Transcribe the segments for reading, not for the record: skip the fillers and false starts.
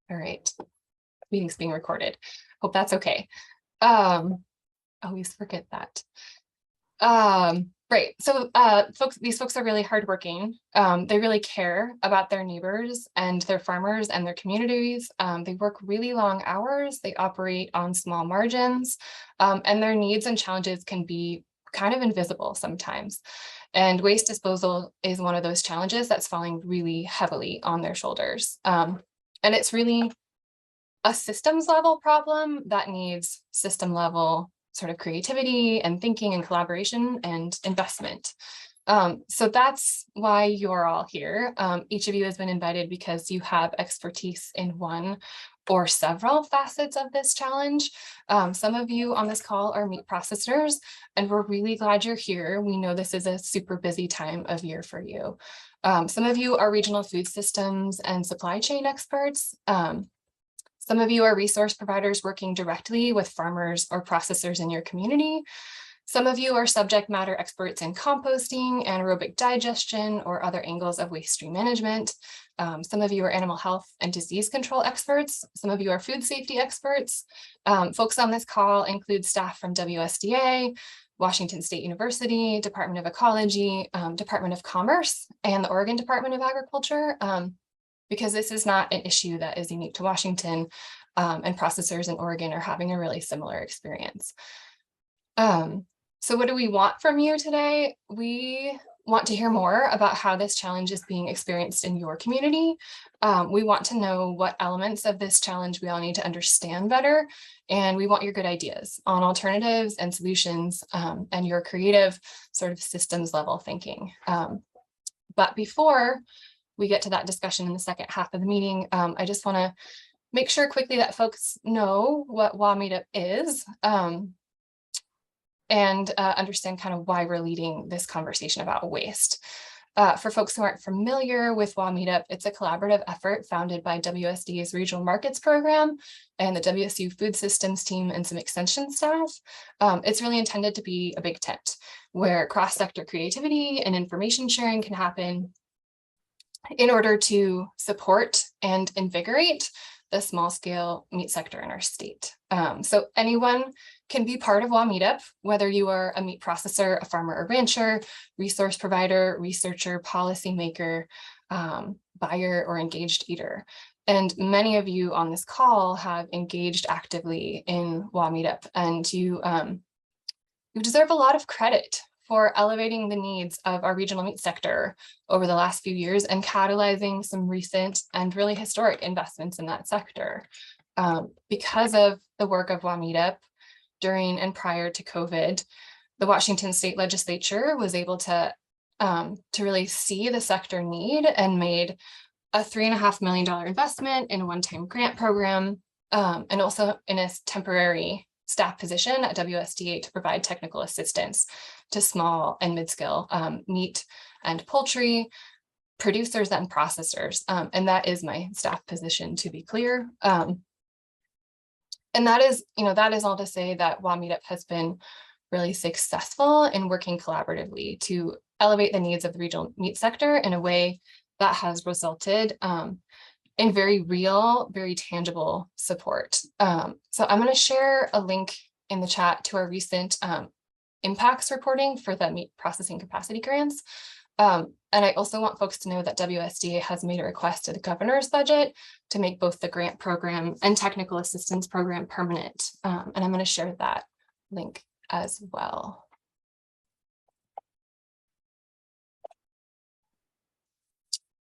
All right, meeting's being recorded. Hope that's okay. Always forget that. Right. So these folks are really hardworking. They really care about their neighbors and their farmers and their communities. They work really long hours. They operate on small margins, and their needs and challenges can be kind of invisible sometimes. And waste disposal is one of those challenges that's falling really heavily on their shoulders. And it's really a systems level problem that needs system level sort of creativity and thinking and collaboration and investment. So that's why you're all here. Each of you has been invited because you have expertise in one or several facets of this challenge. Some of you on this call are meat processors, and we're really glad you're here. We know this is a super busy time of year for you. Some of you are regional food systems and supply chain experts. Some of you are resource providers working directly with farmers or processors in your community. Some of you are subject matter experts in composting, anaerobic digestion, or other angles of waste stream management. Some of you are animal health and disease control experts. Some of you are food safety experts. Folks on this call include staff from WSDA, Washington State University, Department of Ecology, Department of Commerce, and the Oregon Department of Agriculture. Because this is not an issue that is unique to Washington, and processors in Oregon are having a really similar experience. So what do we want from you today? We want to hear more about how this challenge is being experienced in your community. We want to know what elements of this challenge we all need to understand better, and we want your good ideas on alternatives and solutions, and your creative sort of systems level thinking. But before we get to that discussion in the second half of the meeting, I just want to make sure quickly that folks know what WA Meetup is, and understand kind of why we're leading this conversation about waste. For folks who aren't familiar with WA Meetup, it's a collaborative effort founded by WSDA's Regional Markets Program and the WSU Food Systems team and some extension staff. It's really intended to be a big tent where cross-sector creativity and information sharing can happen in order to support and invigorate the small scale meat sector in our state. So anyone can be part of WA Meetup, whether you are a meat processor, a farmer or rancher, resource provider, researcher, policymaker, buyer, or engaged eater. And many of you on this call have engaged actively in WA Meetup, and you deserve a lot of credit for elevating the needs of our regional meat sector over the last few years and catalyzing some recent and really historic investments in that sector. Because of the work of WA Meetup during and prior to COVID, the Washington State Legislature was able to really see the sector need and made a $3.5 million investment in a one-time grant program, and also in a temporary staff position at WSDA to provide technical assistance to small and mid-scale meat and poultry producers and processors. And that is my staff position, to be clear. And that is all to say that WA Meetup has been really successful in working collaboratively to elevate the needs of the regional meat sector in a way that has resulted in very real, very tangible support. So I'm going to share a link in the chat to our recent impacts reporting for the meat processing capacity grants. And I also want folks to know that WSDA has made a request to the governor's budget to make both the grant program and technical assistance program permanent. And I'm going to share that link as well.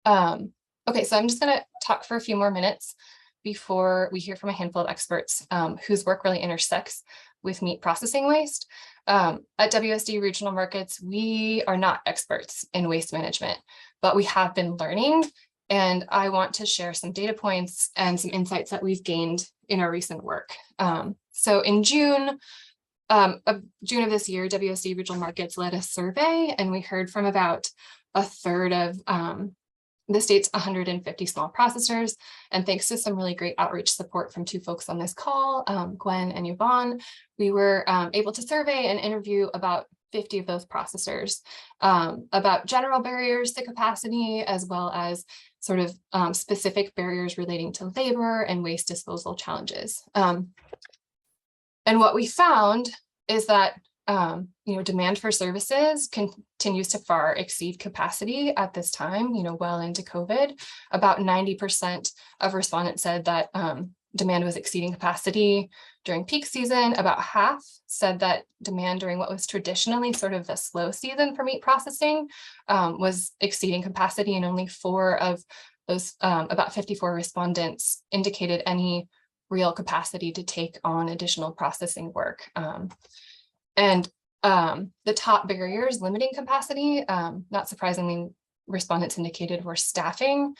Okay, so I'm just going to talk for a few more minutes before we hear from a handful of experts whose work really intersects with meat processing waste. At WSD Regional Markets, we are not experts in waste management, but we have been learning, and I want to share some data points and some insights that we've gained in our recent work. So in June of this year, WSD Regional Markets led a survey, and we heard from about a third of the state's 150 small processors. And thanks to some really great outreach support from two folks on this call, Gwen and Yvonne, we were able to survey and interview about 50 of those processors, about general barriers to capacity, as well as sort of specific barriers relating to labor and waste disposal challenges. And what we found is that demand for services continues to far exceed capacity at this time, well into COVID. About 90% of respondents said that demand was exceeding capacity during peak season. About half said that demand during what was traditionally sort of the slow season for meat processing was exceeding capacity, and only 4 of those, about 54 respondents, indicated any real capacity to take on additional processing work. And the top barriers limiting capacity, not surprisingly, respondents indicated were staffing,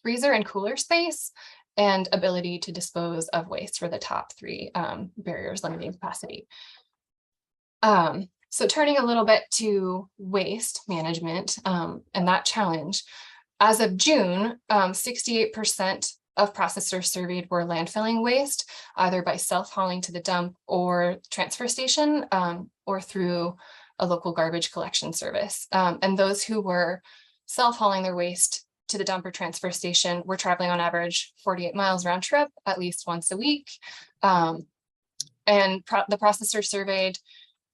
freezer and cooler space, and ability to dispose of waste for the top 3 barriers limiting capacity. So turning a little bit to waste management and that challenge, as of June, 68% of processors surveyed were landfilling waste, either by self-hauling to the dump or transfer station, or through a local garbage collection service. And those who were self-hauling their waste to the dump or transfer station were traveling on average 48 miles round trip at least once a week. And the processors surveyed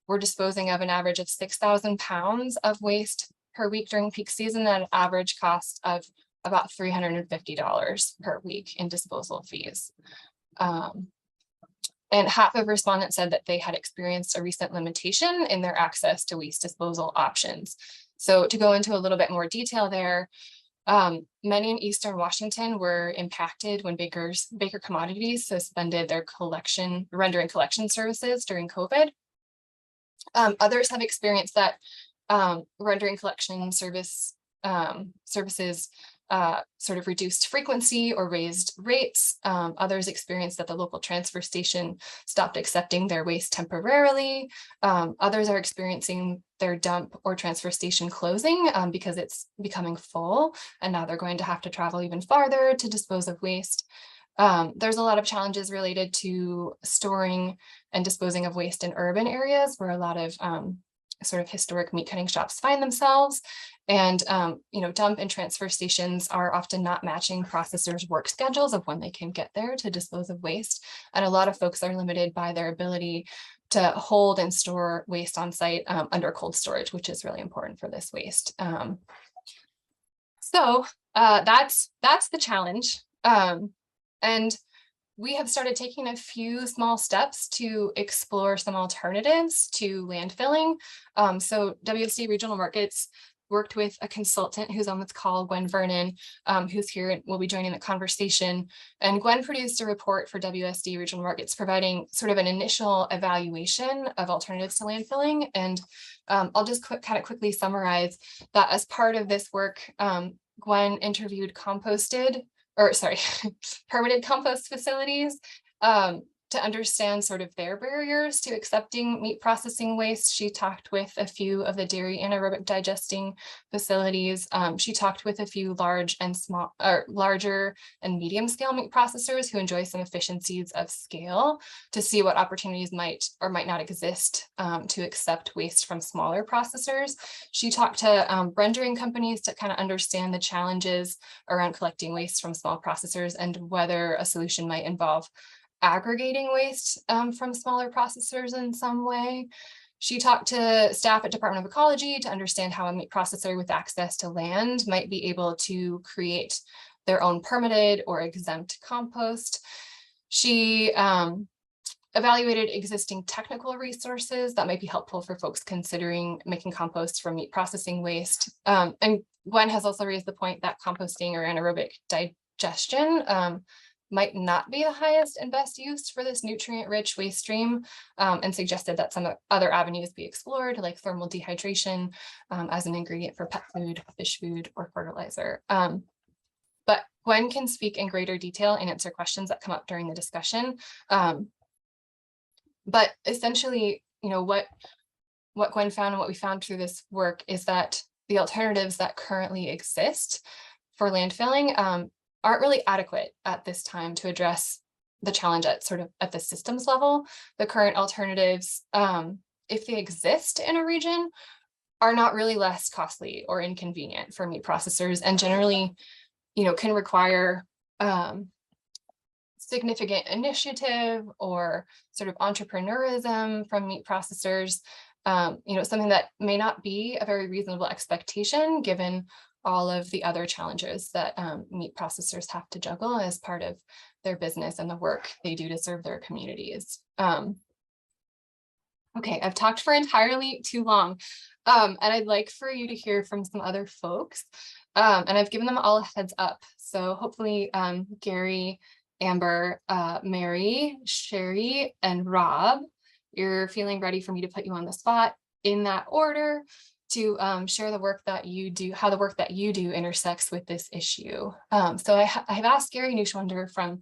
were disposing of an average of 6,000 pounds of waste per week during peak season at an average cost of about $350 per week in disposal fees. And half of respondents said that they had experienced a recent limitation in their access to waste disposal options. So to go into a little bit more detail there, many in Eastern Washington were impacted when Baker Commodities suspended their rendering collection services during COVID. Others have experienced that rendering collection services sort of reduced frequency or raised rates. Others experienced that the local transfer station stopped accepting their waste temporarily. Others are experiencing their dump or transfer station closing because it's becoming full, and now they're going to have to travel even farther to dispose of waste. There's a lot of challenges related to storing and disposing of waste in urban areas where a lot of sort of historic meat cutting shops find themselves. And, dump and transfer stations are often not matching processors' work schedules of when they can get there to dispose of waste. And a lot of folks are limited by their ability to hold and store waste on site under cold storage, which is really important for this waste. So that's the challenge. And we have started taking a few small steps to explore some alternatives to landfilling. So WSDA Regional Markets worked with a consultant who's on this call, Gwen Vernon, who's here and will be joining the conversation. And Gwen produced a report for WSDA Regional Markets providing sort of an initial evaluation of alternatives to landfilling. And I'll just kind of quickly summarize that as part of this work, Gwen interviewed permitted compost facilities to understand sort of their barriers to accepting meat processing waste. She talked with a few of the dairy anaerobic digesting facilities. She talked with a few larger and medium scale meat processors who enjoy some efficiencies of scale to see what opportunities might or might not exist to accept waste from smaller processors. She talked to rendering companies to kind of understand the challenges around collecting waste from small processors and whether a solution might involve aggregating waste from smaller processors in some way. She talked to staff at Department of Ecology to understand how a meat processor with access to land might be able to create their own permitted or exempt compost. She evaluated existing technical resources that might be helpful for folks considering making compost from meat processing waste. And Gwen has also raised the point that composting or anaerobic digestion might not be the highest and best use for this nutrient-rich waste stream, and suggested that some other avenues be explored, like thermal dehydration as an ingredient for pet food, fish food, or fertilizer. But Gwen can speak in greater detail and answer questions that come up during the discussion. But essentially, what Gwen found and what we found through this work is that the alternatives that currently exist for landfilling aren't really adequate at this time to address the challenge at the systems level. The current alternatives if they exist in a region, are not really less costly or inconvenient for meat processors, and generally, can require significant initiative or sort of entrepreneurism from meat processors. Something that may not be a very reasonable expectation given all of the other challenges that meat processors have to juggle as part of their business and the work they do to serve their communities. Okay, I've talked for entirely too long, and I'd like for you to hear from some other folks, and I've given them all a heads up. So hopefully Gary, Amber, Mary, Sherry, and Rob, you're feeling ready for me to put you on the spot in that order to share the work that you do, how the work that you do intersects with this issue. So I have asked Gary Neuschwander from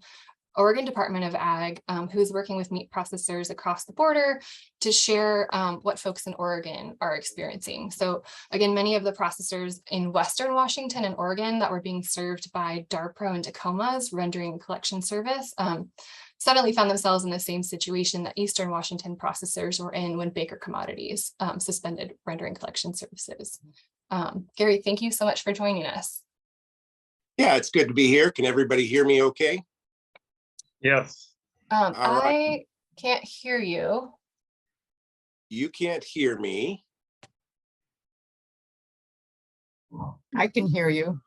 Oregon Department of Ag, who's working with meat processors across the border, to share what folks in Oregon are experiencing. So again, many of the processors in Western Washington and Oregon that were being served by DARPRO and Tacoma's rendering collection service suddenly found themselves in the same situation that Eastern Washington processors were in when Baker Commodities suspended rendering collection services. Gary, thank you so much for joining us. Yeah, it's good to be here. Can everybody hear me okay? Yes. I can't hear you. You can't hear me. I can hear you.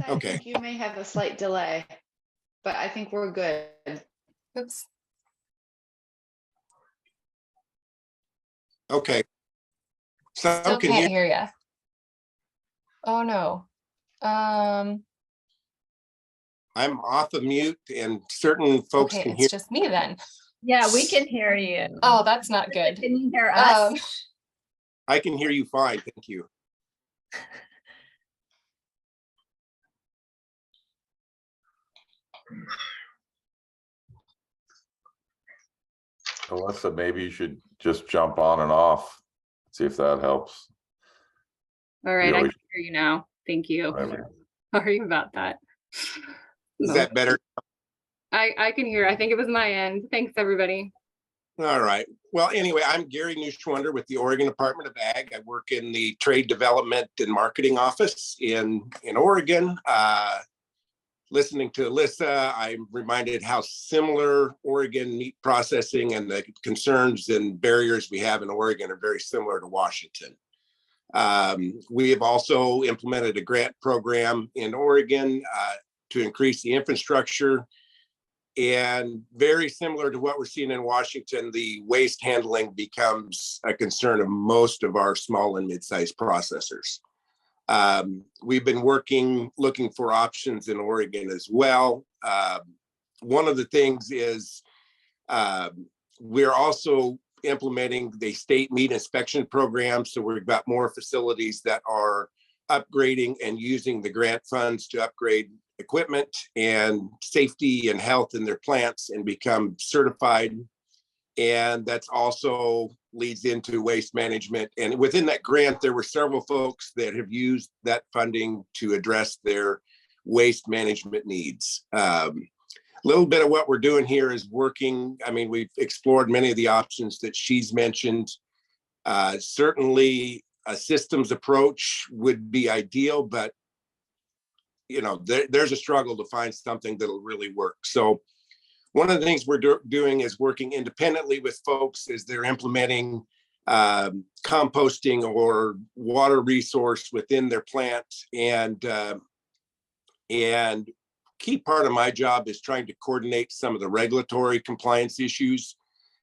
Okay. I think you may have a slight delay, but I think we're good. Oops. Okay. So Still can't hear you. Oh no. I'm off of mute and certain folks Okay, can it's hear. just me then. Yeah, we can hear you. Oh, that's not good. Can you hear us? I can hear you fine. Thank you. Alyssa, maybe you should just jump on and off, see if that helps. All right, I always- can hear you now. Thank you. Whatever. Sorry about that. Is No, that better? I can hear. I think it was my end. Thanks, everybody. All right. Well, anyway, I'm Gary Neuschwander with the Oregon Department of Ag. I work in the Trade Development and Marketing Office in Oregon. Listening to Alyssa, I'm reminded how similar Oregon meat processing and the concerns and barriers we have in Oregon are very similar to Washington. We have also implemented a grant program in Oregon to increase the infrastructure. And very similar to what we're seeing in Washington, the waste handling becomes a concern of most of our small and mid-sized processors. We've been looking for options in Oregon as well. One of the things is we're also implementing the state meat inspection program. So we've got more facilities that are upgrading and using the grant funds to upgrade equipment and safety and health in their plants and become certified. And that's also leads into waste management. And within that grant, there were several folks that have used that funding to address their waste management needs. A little bit of what we're doing here is working. I mean, we've explored many of the options that she's mentioned. Certainly a systems approach would be ideal, but there's a struggle to find something that'll really work. So one of the things we're doing is working independently with folks as they're implementing composting or water resource within their plant. And key part of my job is trying to coordinate some of the regulatory compliance issues.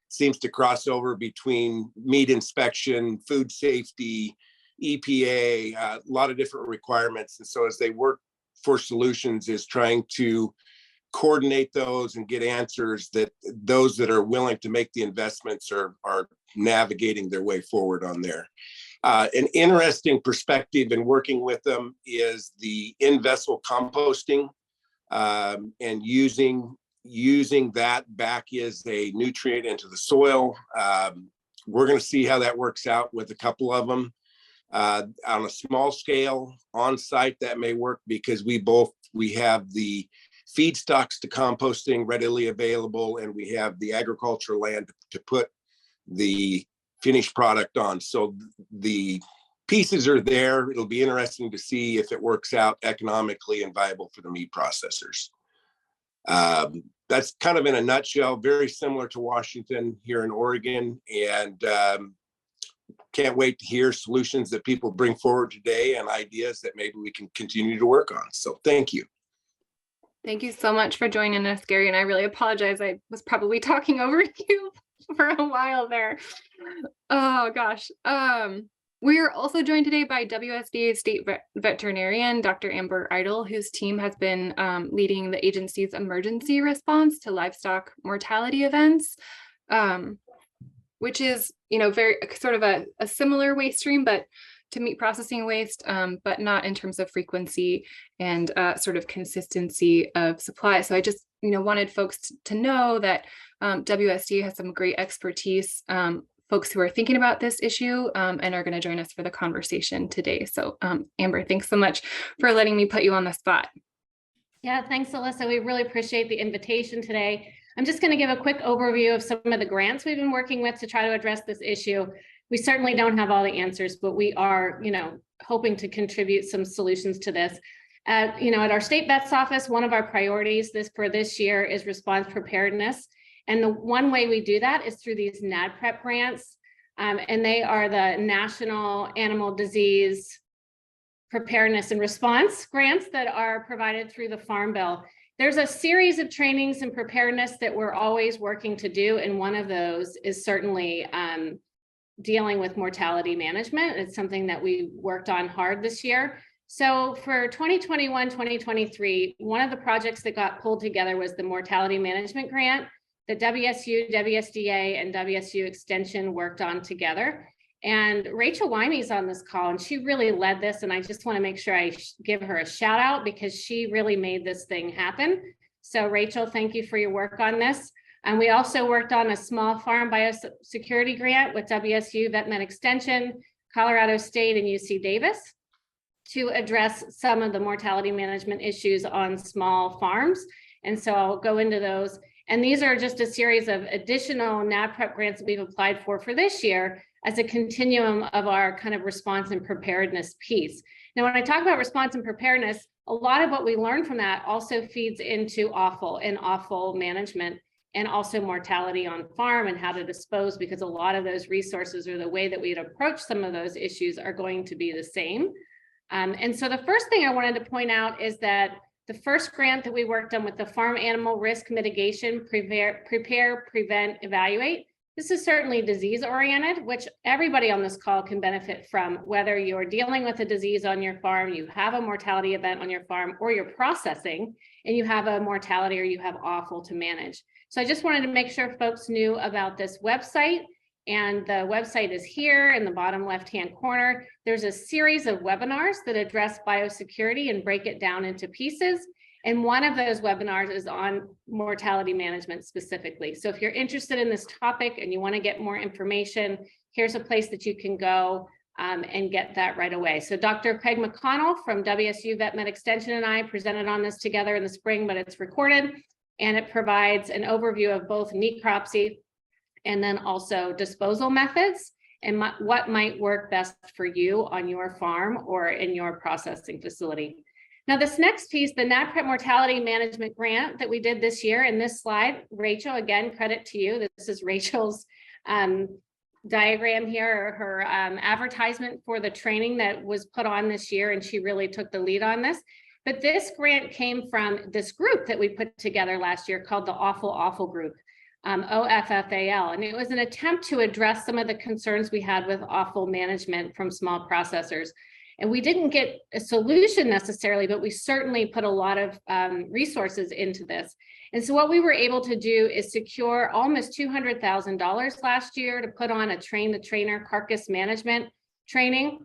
Seems to cross over between meat inspection, food safety, EPA, a lot of different requirements. And so as they work for solutions is trying to coordinate those and get answers that those that are willing to make the investments are navigating their way forward on there. An interesting perspective in working with them is the in-vessel composting and using that back as a nutrient into the soil. We're going to see how that works out with a couple of them. On a small scale on site that may work because we have the feedstocks to composting readily available and we have the agricultural land to put the finished product on. So the pieces are there. It'll be interesting to see if it works out economically and viable for the meat processors. That's kind of in a nutshell, very similar to Washington here in Oregon, and can't wait to hear solutions that people bring forward today and ideas that maybe we can continue to work on. So thank you. Thank you so much for joining us, Gary. And I really apologize. I was probably talking over you for a while there. Oh gosh. We are also joined today by WSDA State Veterinarian, Dr. Amber Idle, whose team has been leading the agency's emergency response to livestock mortality events, which is, very sort of a similar waste stream, but to meat processing waste, but not in terms of frequency and sort of consistency of supply. So I just, wanted folks to know that WSDA has some great expertise, folks who are thinking about this issue and are going to join us for the conversation today. So Amber, thanks so much for letting me put you on the spot. Yeah, thanks, Alyssa. We really appreciate the invitation today. I'm just going to give a quick overview of some of the grants we've been working with to try to address this issue. We certainly don't have all the answers, but we are, hoping to contribute some solutions to this. At our state vet's office, one of our priorities for this year is response preparedness. And the one way we do that is through these NADPREP grants. And they are the National Animal Disease Preparedness and Response grants that are provided through the Farm Bill. There's a series of trainings and preparedness that we're always working to do. And one of those is certainly dealing with mortality management. It's something that we worked on hard this year. So for 2021, 2023, one of the projects that got pulled together was the mortality management grant that WSU, WSDA, and WSU Extension worked on together. And Rachel Wymie's on this call, and she really led this. And I just want to make sure I give her a shout out because she really made this thing happen. So Rachel, thank you for your work on this. And we also worked on a small farm biosecurity grant with WSU Vet Med Extension, Colorado State, and UC Davis to address some of the mortality management issues on small farms. And so I'll go into those. And these are just a series of additional NADPREP grants that we've applied for this year as a continuum of our kind of response and preparedness piece. Now, when I talk about response and preparedness, a lot of what we learned from that also feeds into offal and offal management and also mortality on farm and how to dispose, because a lot of those resources or the way that we'd approach some of those issues are going to be the same. And so the first thing I wanted to point out is that the first grant that we worked on with the Farm Animal Risk Mitigation, Prepare, Prevent, Evaluate. This is certainly disease oriented, which everybody on this call can benefit from, whether you're dealing with a disease on your farm, you have a mortality event on your farm, or you're processing and you have a mortality or you have offal to manage. So I just wanted to make sure folks knew about this website. And the website is here in the bottom left-hand corner. There's a series of webinars that address biosecurity and break it down into pieces. And one of those webinars is on mortality management specifically. So if you're interested in this topic and you want to get more information, here's a place that you can go and get that right away. So Dr. Craig McConnell from WSU Vet Med Extension and I presented on this together in the spring, but it's recorded. And it provides an overview of both necropsy and then also disposal methods and what might work best for you on your farm or in your processing facility. Now, this next piece, the NADPREP Mortality Management Grant that we did this year, in this slide, Rachel, again, credit to you. This is Rachel's diagram here, or her advertisement for the training that was put on this year, and she really took the lead on this. But this grant came from this group that we put together last year called the Offal Group, OFFAL, and it was an attempt to address some of the concerns we had with offal management from small processors. And we didn't get a solution necessarily, but we certainly put a lot of resources into this. And so what we were able to do is secure almost $200,000 last year to put on a train the trainer carcass management training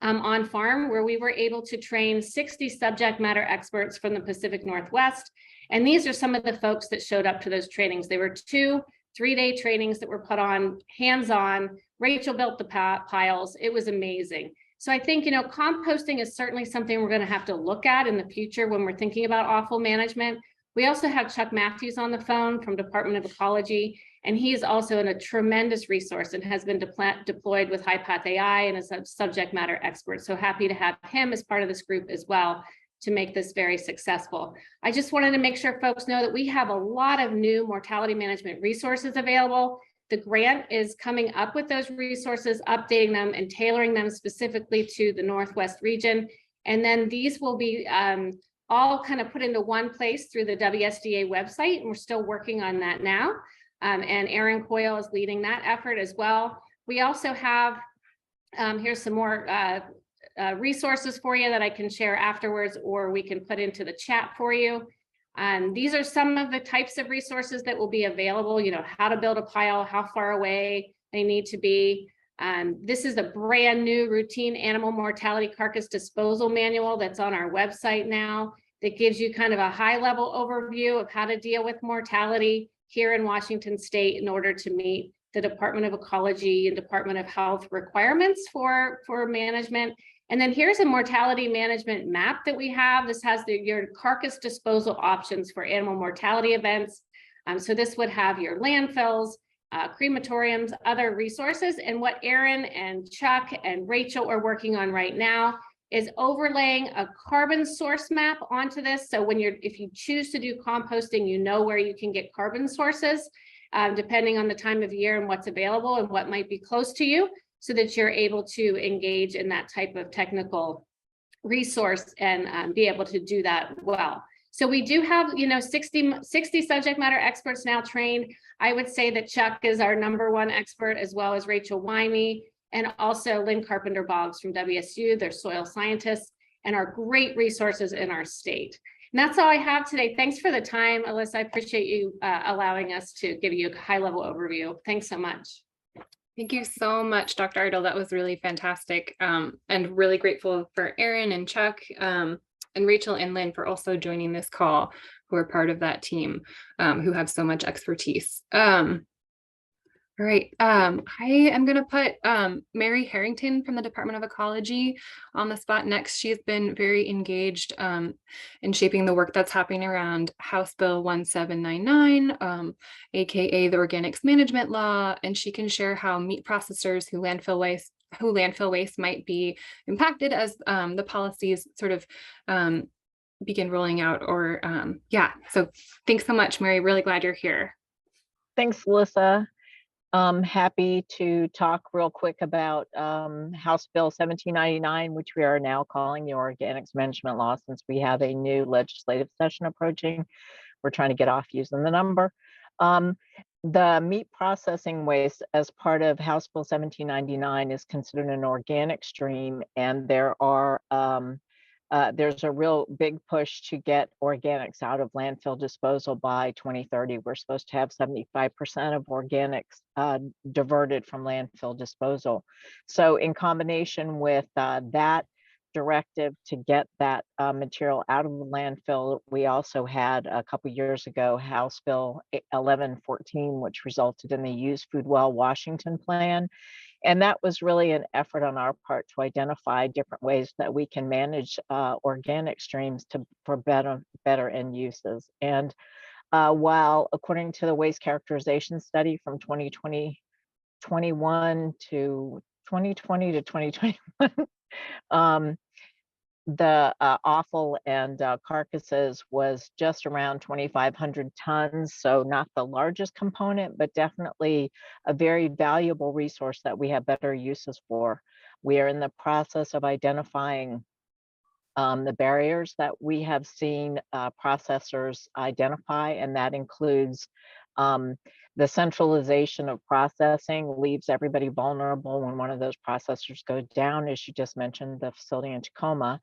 on farm, where we were able to train 60 subject matter experts from the Pacific Northwest. And these are some of the folks that showed up to those trainings. They were 2 3-day trainings that were put on hands-on. Rachel built the piles. It was amazing. So I think, composting is certainly something we're going to have to look at in the future when we're thinking about offal management. We also have Chuck Matthews on the phone from Department of Ecology, And he is also a tremendous resource and has been deployed with HiPath AI and is a subject matter expert. So happy to have him as part of this group as well to make this very successful. I just wanted to make sure folks know that we have a lot of new mortality management resources available. The grant is coming up with those resources, updating them and tailoring them specifically to the Northwest region. And then these will be all kind of put into one place through the WSDA website. And we're still working on that now. And Aaron Coyle is leading that effort as well. We also have, here's some more resources for you that I can share afterwards, or we can put into the chat for you. These are some of the types of resources that will be available, you know, how to build a pile, how far away they need to be. This is a brand new routine animal mortality carcass disposal manual that's on our website now that gives you kind of a high level overview of how to deal with mortality here in Washington State in order to meet the Department of Ecology and Department of Health requirements for management. And then here's a mortality management map that we have. This has your carcass disposal options for animal mortality events. So this would have your landfills, crematoriums, other resources. And what Aaron and Chuck and Rachel are working on right now is overlaying a carbon source map onto this. So if you choose to do composting, you know where you can get carbon sources, depending on the time of year and what's available and what might be close to you, so that you're able to engage in that type of technical resource and be able to do that well. So we do have, 60 subject matter experts now trained. I would say that Chuck is our #1 expert, as well as Rachel Wymie, and also Lynn Carpenter-Boggs from WSU. They're soil scientists and are great resources in our state. And that's all I have today. Thanks for the time, Alyssa. I appreciate you allowing us to give you a high-level overview. Thanks so much. Thank you so much, Dr. Ardle. That was really fantastic, and really grateful for Aaron and Chuck and Rachel and Lynn for also joining this call, who are part of that team, who have so much expertise. All right, I am going to put Mary Harrington from the Department of Ecology on the spot next. She's been very engaged in shaping the work that's happening around House Bill 1799, aka the Organics Management Law, and she can share how meat processors who landfill waste might be impacted as the policies sort of begin rolling out. Or so thanks so much, Mary. Really glad you're here. Thanks, Alyssa. Happy to talk real quick about House Bill 1799, which we are now calling the Organics Management Law, since we have a new legislative session approaching. We're trying to get off using the number. The meat processing waste as part of House Bill 1799 is considered an organic stream, and there's a real big push to get organics out of landfill disposal by 2030. We're supposed to have 75% of organics diverted from landfill disposal. So in combination with that directive to get that material out of the landfill, we also had a couple years ago House Bill 1114, which resulted in the Use Food Well Washington plan. And that was really an effort on our part to identify different ways that we can manage organic streams for better end uses. And while according to the waste characterization study from 2020 to 2021, the offal and carcasses was just around 2,500 tons. So not the largest component, but definitely a very valuable resource that we have better uses for. We are in the process of identifying the barriers that we have seen processors identify, and that includes the centralization of processing leaves everybody vulnerable when one of those processors goes down, as you just mentioned, the facility in Tacoma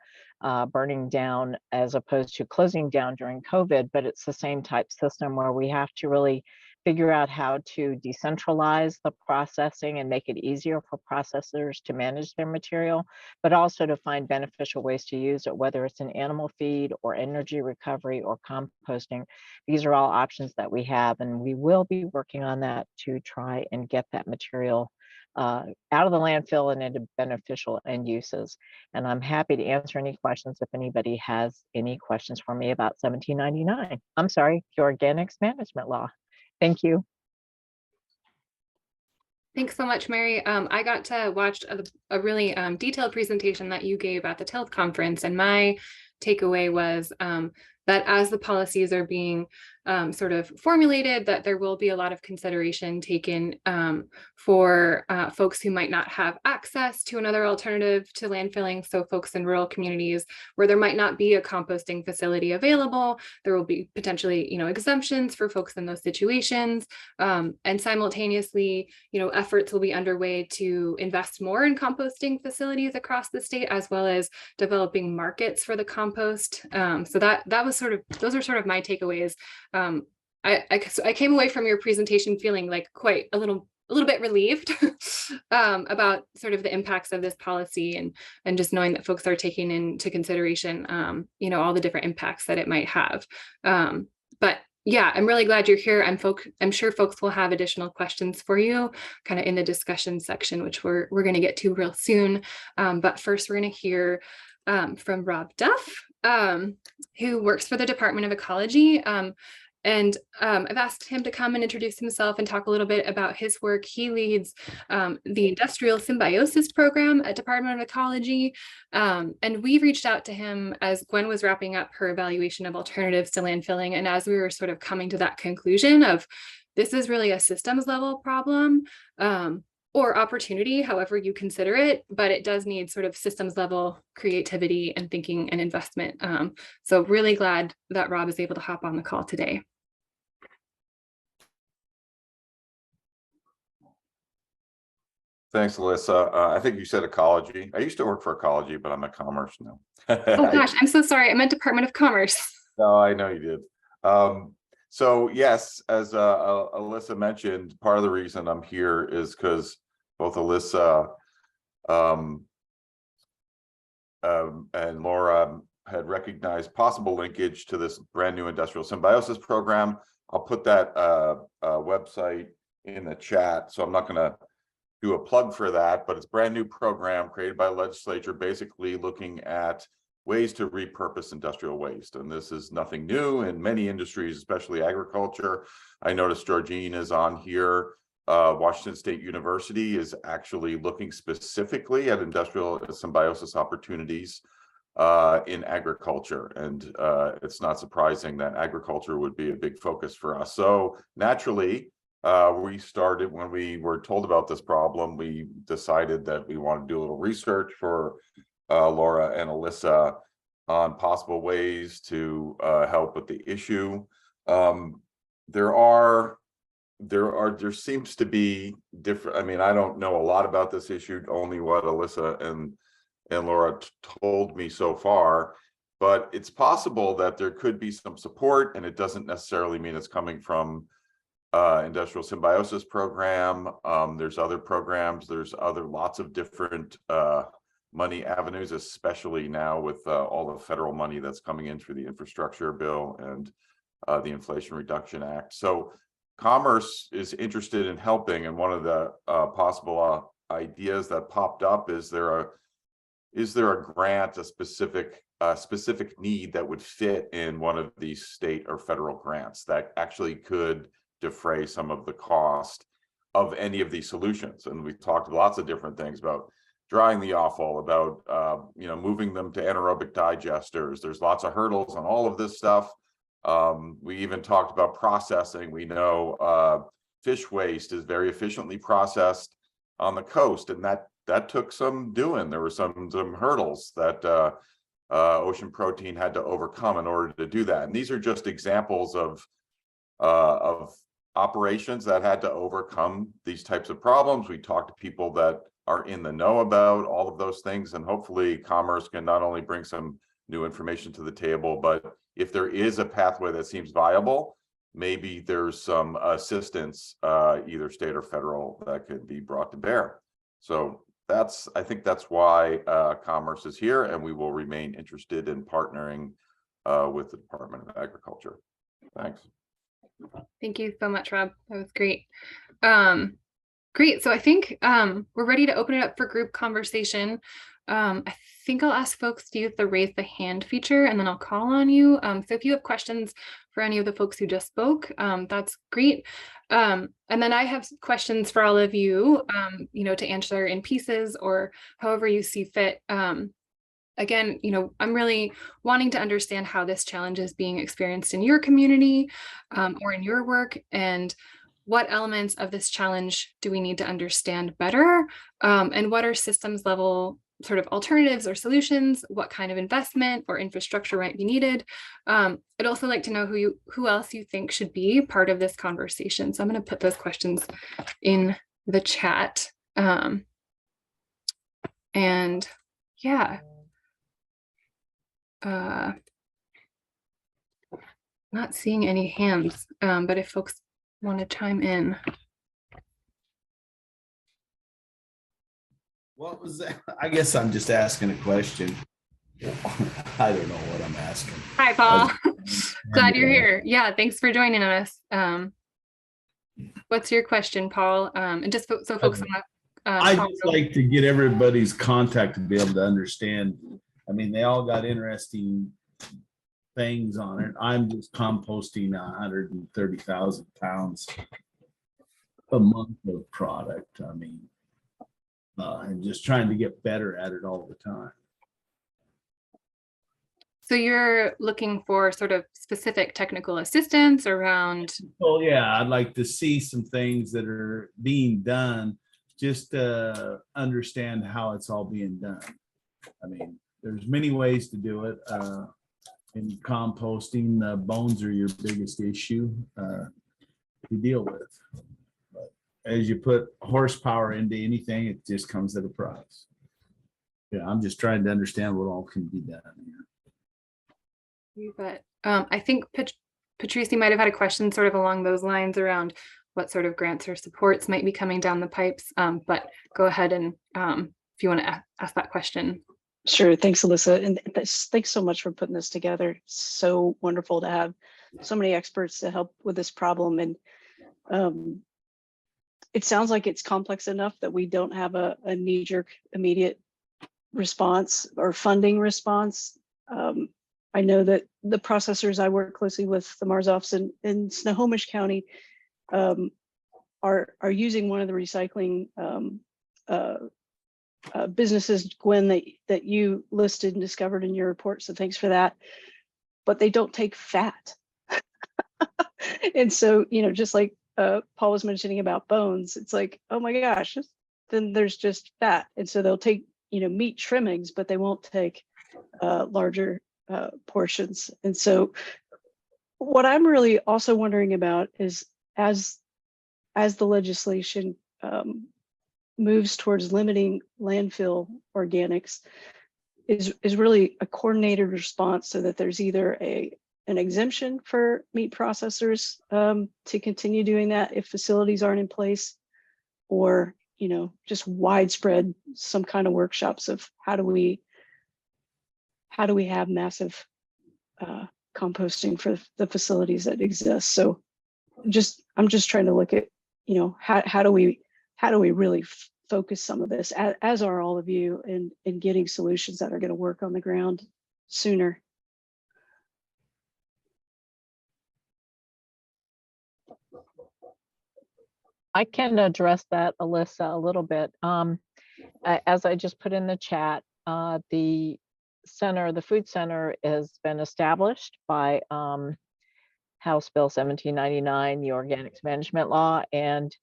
burning down as opposed to closing down during COVID, but it's the same type system where we have to really figure out how to decentralize the processing and make it easier for processors to manage their material, but also to find beneficial ways to use it, whether it's in animal feed or energy recovery or composting. These are all options that we have, and we will be working on that to try and get that material out of the landfill and into beneficial end uses. And I'm happy to answer any questions if anybody has any questions for me about 1799. I'm sorry, the Organics Management Law. Thank you. Thanks so much, Mary. I got to watch a really detailed presentation that you gave at the TILT conference, and my takeaway was that as the policies are being sort of formulated, that there will be a lot of consideration taken for folks who might not have access to another alternative to landfilling. So folks in rural communities where there might not be a composting facility available, there will be potentially, exemptions for folks in those situations. And simultaneously, efforts will be underway to invest more in composting facilities across the state, as well as developing markets for the compost. So that was those are sort of my takeaways. I came away from your presentation feeling like quite a little bit relieved about sort of the impacts of this policy, and just knowing that folks are taking into consideration, all the different impacts that it might have. But yeah, I'm really glad you're here. I'm sure folks will have additional questions for you kind of in the discussion section, which we're going to get to real soon. But first we're going to hear from Rob Duff, who works for the Department of Ecology. And I've asked him to come and introduce himself and talk a little bit about his work. He leads the Industrial Symbiosis Program at Department of Ecology. And we reached out to him as Gwen was wrapping up her evaluation of alternatives to landfilling. And as we were sort of coming to that conclusion of this is really a systems level problem, or opportunity, however you consider it, but it does need sort of systems level creativity and thinking and investment. So really glad that Rob is able to hop on the call today. Thanks, Alyssa. I think you said ecology. I used to work for ecology, but I'm at commerce now. Oh gosh, I'm so sorry. I meant Department of Commerce. No, I know you did. So yes, as Alyssa mentioned, part of the reason I'm here is because both Alyssa and Laura had recognized possible linkage to this brand new industrial symbiosis program. I'll put that website in the chat, so I'm not going to do a plug for that, but it's a brand new program created by the legislature, basically looking at ways to repurpose industrial waste. And this is nothing new in many industries, especially agriculture. I noticed Georgine is on here. Washington State University is actually looking specifically at industrial symbiosis opportunities in agriculture. And it's not surprising that agriculture would be a big focus for us. So naturally, we started, when we were told about this problem, we decided that we want to do a little research for Laura and Alyssa on possible ways to help with the issue. There seems to be different. I mean, I don't know a lot about this issue, only what Alyssa and Laura told me so far, but it's possible that there could be some support, and it doesn't necessarily mean it's coming from industrial symbiosis program. There's other programs, there's lots of different money avenues, especially now with all the federal money that's coming in through the infrastructure bill and the Inflation Reduction Act. So Commerce is interested in helping, and one of the possible ideas that popped up is there a grant, a specific need that would fit in one of these state or federal grants that actually could defray some of the cost of any of these solutions. And we've talked lots of different things about drying the offal, about moving them to anaerobic digesters. There's lots of hurdles on all of this stuff. We even talked about processing. We know fish waste is very efficiently processed on the coast, and that took some doing. There were some hurdles that Ocean Protein had to overcome in order to do that. And these are just examples of operations that had to overcome these types of problems. We talked to people that are in the know about all of those things, and hopefully Commerce can not only bring some new information to the table, but if there is a pathway that seems viable, maybe there's some assistance, either state or federal, that could be brought to bear. So I think that's why Commerce is here, and we will remain interested in partnering with the Department of Agriculture. Thanks. Thank you so much, Rob. That was great. Great. So I think we're ready to open it up for group conversation. I think I'll ask folks to use the raise the hand feature, and then I'll call on you. So if you have questions for any of the folks who just spoke. That's great. And then I have questions for all of you, to answer in pieces or however you see fit. Again, I'm really wanting to understand how this challenge is being experienced in your community or in your work, and what elements of this challenge do we need to understand better, and what are systems level sort of alternatives or solutions, what kind of investment or infrastructure might be needed. I'd also like to know who else you think should be part of this conversation. So I'm going to put those questions in the chat. And yeah. Not seeing any hands, but if folks want to chime in. What was that? I guess I'm just asking a question. I don't know what I'm asking. Hi, Paul. Glad you're here. Yeah, thanks for joining us. What's your question, Paul? And just so folks I just like to get everybody's contact to be able to understand. I mean, they all got interesting things on it. I'm just composting 130,000 pounds a month of product. I mean, and just trying to get better at it all the time. So you're looking for sort of specific technical assistance around? Well, yeah, I'd like to see some things that are being done, just to understand how it's all being done. I mean, there's many ways to do it. In composting, bones are your biggest issue to deal with. But as you put horsepower into anything, it just comes at a price. Yeah, I'm just trying to understand what all can be done here. You bet. I think Patrice might have had a question sort of along those lines around what sort of grants or supports might be coming down the pipes. But go ahead and if you want to ask that question. Sure. Thanks, Alyssa. And thanks so much for putting this together. So wonderful to have so many experts to help with this problem. And it sounds like it's complex enough that we don't have a knee-jerk immediate response or funding response. I know that the processors I work closely with, the Mars office in Snohomish County, are using one of the recycling businesses, Gwen, that you listed and discovered in your report. So thanks for that. But they don't take fat. And so, just like Paul was mentioning about bones, it's like, oh my gosh, then there's just fat. And so they'll take, meat trimmings, but they won't take larger portions. And so what I'm really also wondering about is as the legislation moves towards limiting landfill organics, is really a coordinated response so that there's either an exemption for meat processors to continue doing that if facilities aren't in place, or just widespread some kind of workshops of how do we have massive composting for the facilities that exist. So I'm just trying to look at how do we really focus some of this, as are all of you, in getting solutions that are going to work on the ground sooner. I can address that, Alyssa, a little bit. As I just put in the chat, the food center has been established by House Bill 1799, the Organics Management Law, and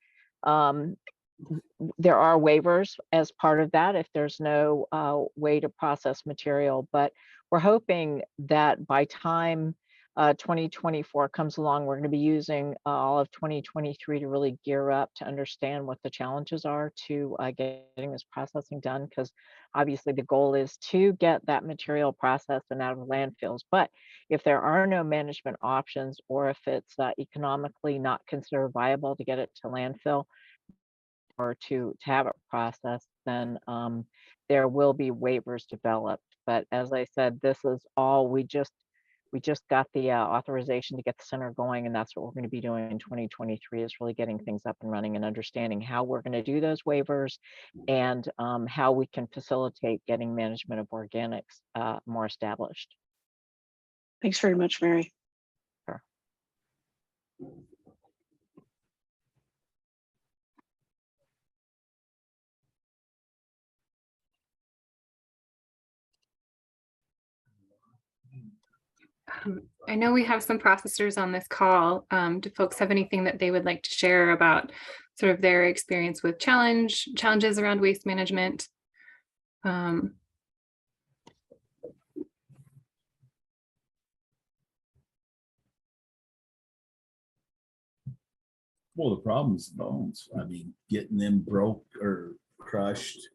there are waivers as part of that if there's no way to process material. But we're hoping that by time 2024 comes along, we're going to be using all of 2023 to really gear up to understand what the challenges are to getting this processing done, because obviously the goal is to get that material processed and out of landfills. But if there are no management options, or if it's economically not considered viable to get it to landfill or to have it processed, then there will be waivers developed. But as I said, this is all we just got the authorization to get the center going, and that's what we're going to be doing in 2023, is really getting things up and running and understanding how we're going to do those waivers, and how we can facilitate getting management of organics more established. Thanks very much, Mary. Sure. I know we have some processors on this call. Do folks have anything that they would like to share about sort of their experience with challenges around waste management? Well, the problem is the bones. I mean, getting them broke or crushed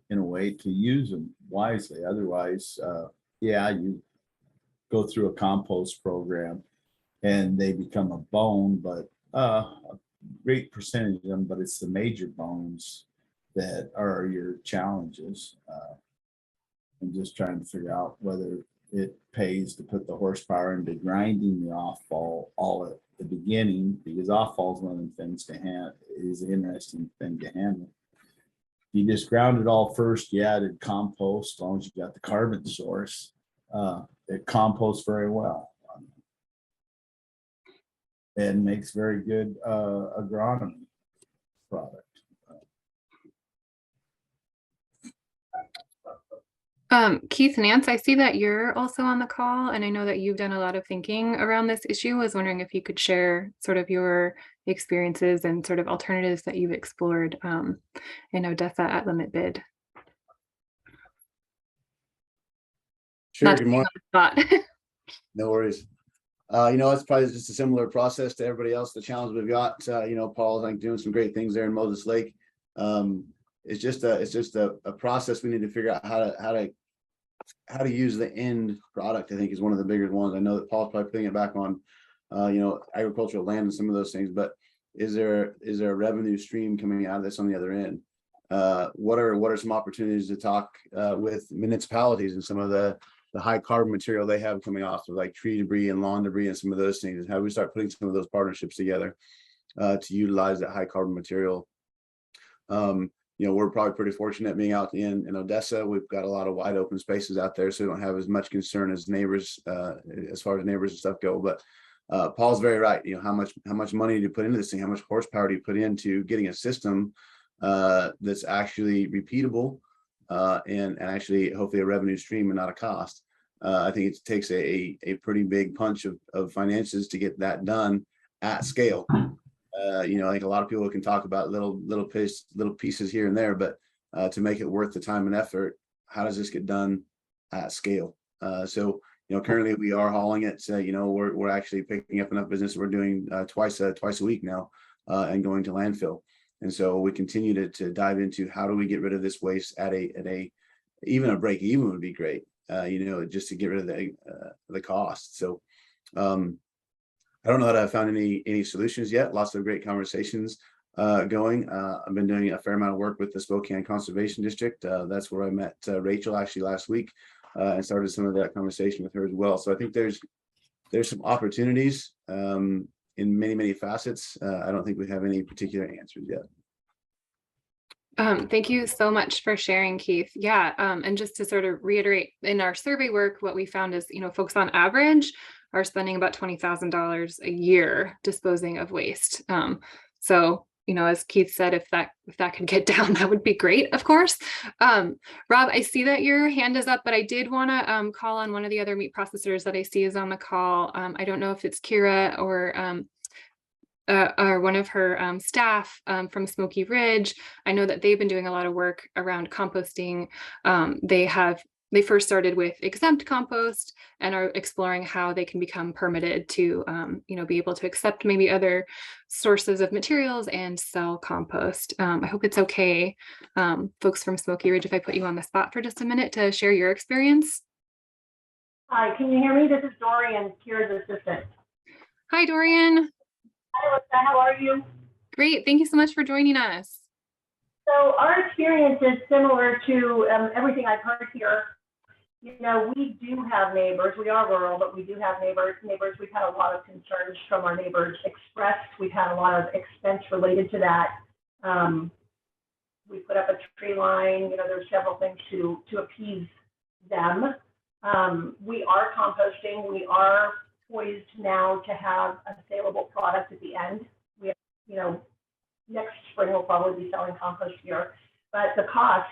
in a way to use them wisely. Otherwise, yeah, you go through a compost program and they become a bone, but a great percentage of them, but it's the major bones that are your challenges. And just trying to figure out whether it pays to put the horsepower into grinding the offall all at the beginning, because offall is one of the things to handle, is an interesting thing to handle. You just ground it all first, you added compost, as long as you got the carbon source, it composts very well. And makes very good agronomy product. Keith, Nance, I see that you're also on the call, and I know that you've done a lot of thinking around this issue. I was wondering if you could share sort of your experiences and sort of alternatives that you've explored in Odessa at limit bid. Sure, Not to good put you morning. on the spot. No worries. It's probably just a similar process to everybody else. The challenge we've got, Paul's like doing some great things there in Moses Lake. It's just a process. We need to figure out how to use the end product. I think is one of the bigger ones. I know that Paul's probably putting it back on, agricultural land and some of those things. But is there a revenue stream coming out of this on the other end? What are some opportunities to talk with municipalities and some of the high carbon material they have coming off of like tree debris and lawn debris and some of those things, and how we start putting some of those partnerships together to utilize that high carbon material. We're probably pretty fortunate being out in Odessa. We've got a lot of wide open spaces out there, so we don't have as much concern as neighbors as far as neighbors and stuff go. But Paul's very right. How much money do you put into this thing? How much horsepower do you put into getting a system that's actually repeatable and actually hopefully a revenue stream and not a cost? I think it takes a pretty big punch of finances to get that done at scale. I think a lot of people can talk about little pieces here and there, but to make it worth the time and effort, how does this get done at scale? Currently we are hauling it. We're actually picking up enough business. We're doing twice a week now and going to landfill. And so we continue to dive into how do we get rid of this waste at even a break even would be great. Just to get rid of the cost. So I don't know that I've found any solutions yet. Lots of great conversations going. I've been doing a fair amount of work with the Spokane Conservation District. That's where I met Rachel actually last week and started some of that conversation with her as well. So I think there's some opportunities in many facets. I don't think we have any particular answers yet. Thank you so much for sharing, Keith. Yeah, and just to sort of reiterate, in our survey work, what we found is, folks on average are spending about $20,000 a year disposing of waste. So, as Keith said, if that could get down, that would be great, of course. Rob, I see that your hand is up, but I did want to call on one of the other meat processors that I see is on the call. I don't know if it's Kira or one of her staff from Smoky Ridge. I know that they've been doing a lot of work around composting. They first started with exempt compost and are exploring how they can become permitted to, be able to accept maybe other sources of materials and sell compost. I hope it's okay, folks from Smoky Ridge, if I put you on the spot for just a minute to share your experience. Hi, can you hear me? This is Dorian, Kira's assistant. Hi, Dorian. Hi, Alyssa, how are you? Great, thank you so much for joining us. So our experience is similar to everything I've heard here. We do have neighbors. We are rural, but we do have neighbors. We've had a lot of concerns from our neighbors expressed. We've had a lot of expense related to that. We put up a tree line. There's several things to appease them. We are composting. We are poised now to have a saleable product at the end. We have, next spring we'll probably be selling compost here, but the cost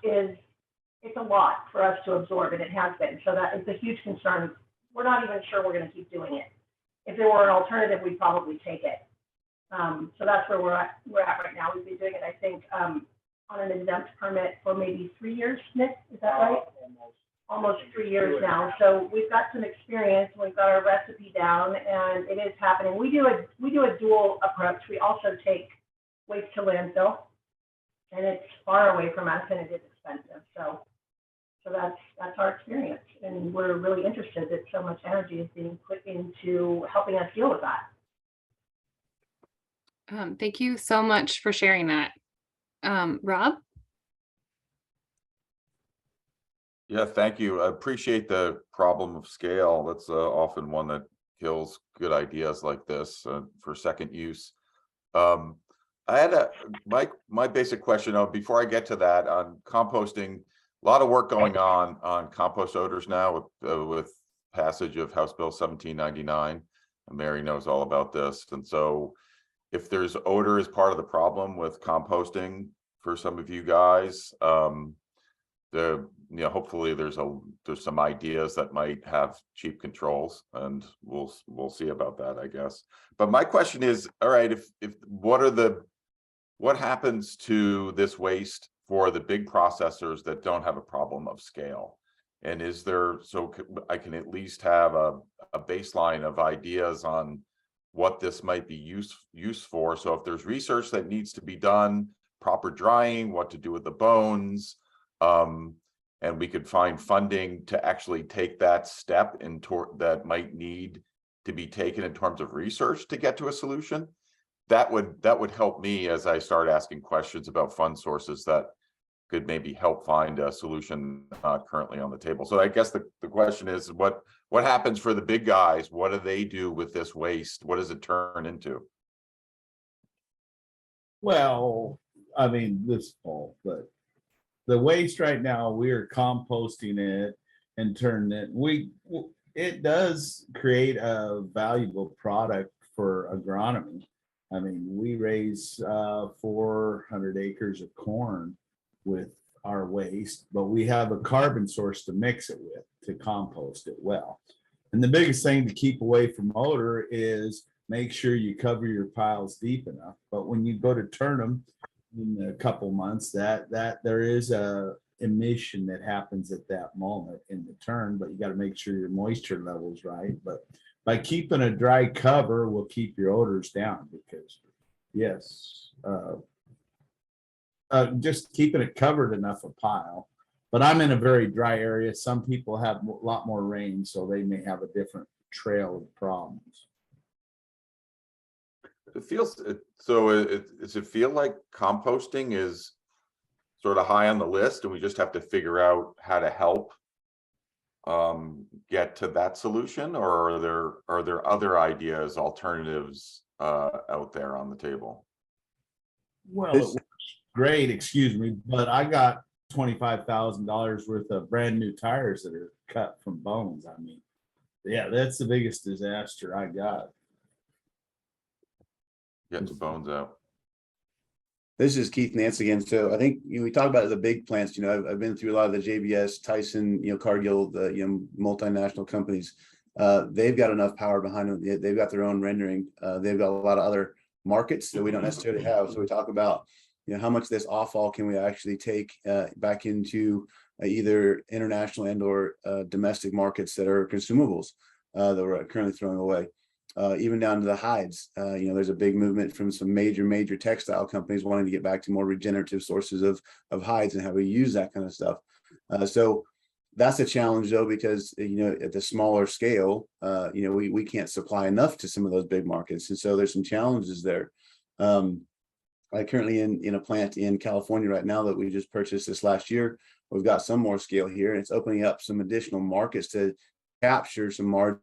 is it's a lot for us to absorb, and it has been. So that is a huge concern. We're not even sure we're going to keep doing it. If there were an alternative, we'd probably take it. So that's where we're at right now. We've been doing it, I think, on an exempt permit for maybe 3 years, Nick, is that right? Almost 3 years now. So we've got some experience, we've got our recipe down, and it is happening. We do a dual approach. We also take waste to landfill, and it's far away from us and it is expensive. So that's our experience, and we're really interested that so much energy is being put into helping us deal with that. Thank you so much for sharing that. Rob? Yeah, thank you. I appreciate the problem of scale. That's often one that kills good ideas like this for second use. I had my basic question before I get to that on composting. A lot of work going on compost odors now with passage of House Bill 1799. And Mary knows all about this, and so if there's odor as part of the problem with composting for some of you guys, hopefully there's some ideas that might have cheap controls, and we'll see about that, I guess. But my question is, all right, what happens to this waste for the big processors that don't have a problem of scale? And is there, so I can at least have a baseline of ideas on what this might be used for. So if there's research that needs to be done, proper drying, what to do with the bones, and we could find funding to actually take that step that might need to be taken in terms of research to get to a solution, that would help me as I start asking questions about fund sources that could maybe help find a solution currently on the table. So I guess the question is, what happens for the big guys? What do they do with this waste? What does it turn into? Well, I mean, this fall, but the waste right now, we are composting it and turning it. It does create a valuable product for agronomy. I mean, we raise 400 acres of corn with our waste, but we have a carbon source to mix it with to compost it well. And the biggest thing to keep away from odor is make sure you cover your piles deep enough. But when you go to turn them in a couple months, that there is a emission that happens at that moment in the turn, but you got to make sure your moisture level's right. But by keeping a dry cover will keep your odors down, because yes, just keeping it covered enough a pile. But I'm in a very dry area. Some people have a lot more rain, so they may have a different trail of problems. It feels so. Does it feel like composting is sort of high on the list, and we just have to figure out how to help get to that solution, or are there other ideas, alternatives out there on the table? Well, it works great, excuse me, but I got $25,000 worth of brand new tires that are cut from bones. I mean, yeah, that's the biggest disaster I got. Get the bones out. This is Keith Nance again. So I think we talk about the big plants. I've been through a lot of the JBS, Tyson, Cargill, the multinational companies. They've got enough power behind them. They've got their own rendering. They've got a lot of other markets that we don't necessarily have. So we talk about how much of this offall can we actually take back into either international and or domestic markets that are consumables that we're currently throwing away. Even down to the hides. There's a big movement from some major textile companies wanting to get back to more regenerative sources of hides and how we use that kind of stuff. So that's a challenge though, because at the smaller scale, we can't supply enough to some of those big markets, and so there's some challenges there. I currently in a plant in California right now that we just purchased this last year. We've got some more scale here, and it's opening up some additional markets to capture some margin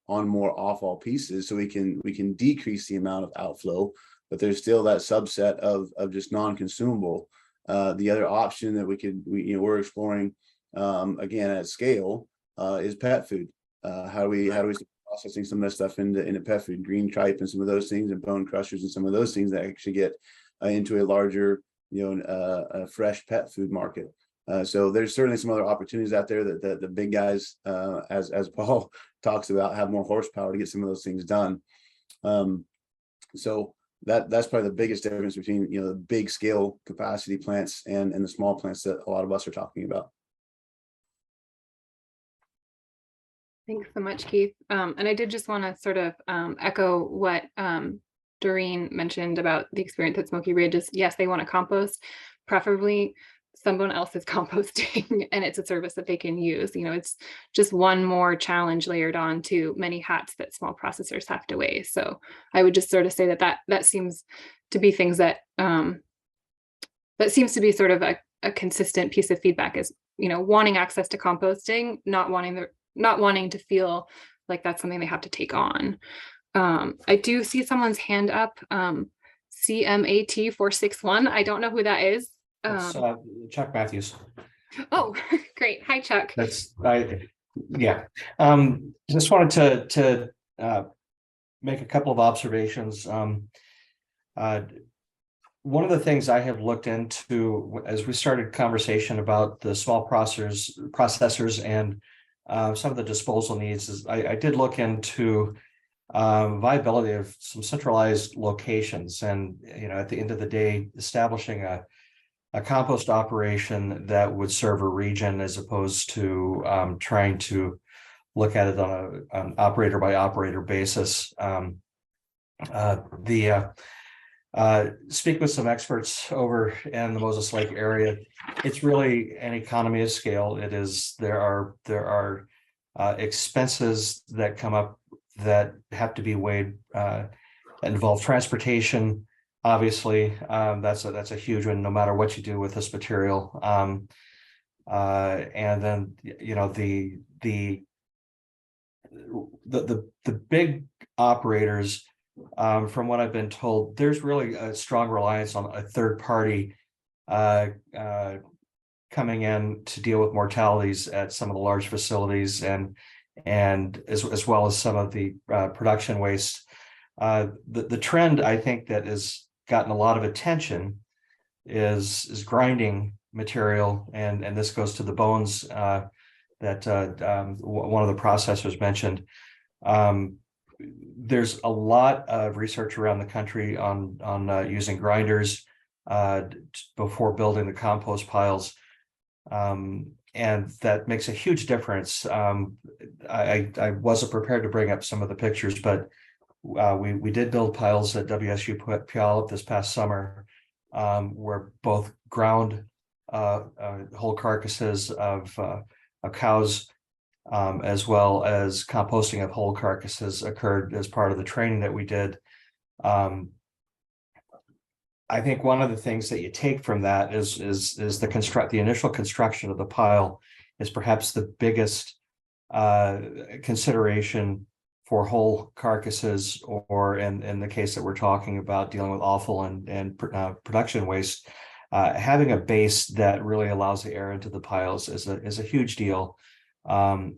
on more offall pieces, so we can decrease the amount of outflow, but there's still that subset of just non-consumable. The other option that we're exploring again at scale is pet food. How do we start processing some of that stuff into pet food, green tripe and some of those things, and bone crushers and some of those things that actually get into a larger a fresh pet food market. So there's certainly some other opportunities out there that the big guys, as Paul talks about, have more horsepower to get some of those things done. So that's probably the biggest difference between, you know, the big scale capacity plants and the small plants that a lot of us are talking about. Thanks so much, Keith. And I did just want to sort of echo what Doreen mentioned about the experience at Smoky Ridge is, yes, they want to compost, preferably someone else is composting, and it's a service that they can use. You know, it's just one more challenge layered on to many hats that small processors have to weigh. So I would just sort of say that seems to be things that that seems to be sort of a consistent piece of feedback is, you know, wanting access to composting, not wanting to feel like that's something they have to take on. I do see someone's hand up, CMAT 461. I don't know who that is. Chuck Matthews. Oh, great. Hi, Chuck. Yeah. Just wanted to make a couple of observations. One of the things I have looked into as we started conversation about the small processors and some of the disposal needs is I did look into viability of some centralized locations, and you know, at the end of the day, establishing a compost operation that would serve a region as opposed to trying to look at it on an operator by operator basis. Speak with some experts over in the Moses Lake area. It's really an economy of scale. It is, there are expenses that come up that have to be weighed, involve transportation. Obviously, that's a huge one, no matter what you do with this material. And then, you know, the big operators, from what I've been told, there's really a strong reliance on a third party coming in to deal with mortalities at some of the large facilities, and as well as some of the production waste. The trend, I think, that has gotten a lot of attention is grinding material, and this goes to the bones that one of the processors mentioned. There's a lot of research around the country on using grinders before building the compost piles, and that makes a huge difference. I wasn't prepared to bring up some of the pictures, but we did build piles at WSU Puyallup this past summer, where both ground whole carcasses of cows, as well as composting of whole carcasses occurred as part of the training that we did. I think one of the things that you take from that is the initial construction of the pile is perhaps the biggest consideration for whole carcasses, or in the case that we're talking about dealing with offal and production waste. Having a base that really allows the air into the piles is a huge deal.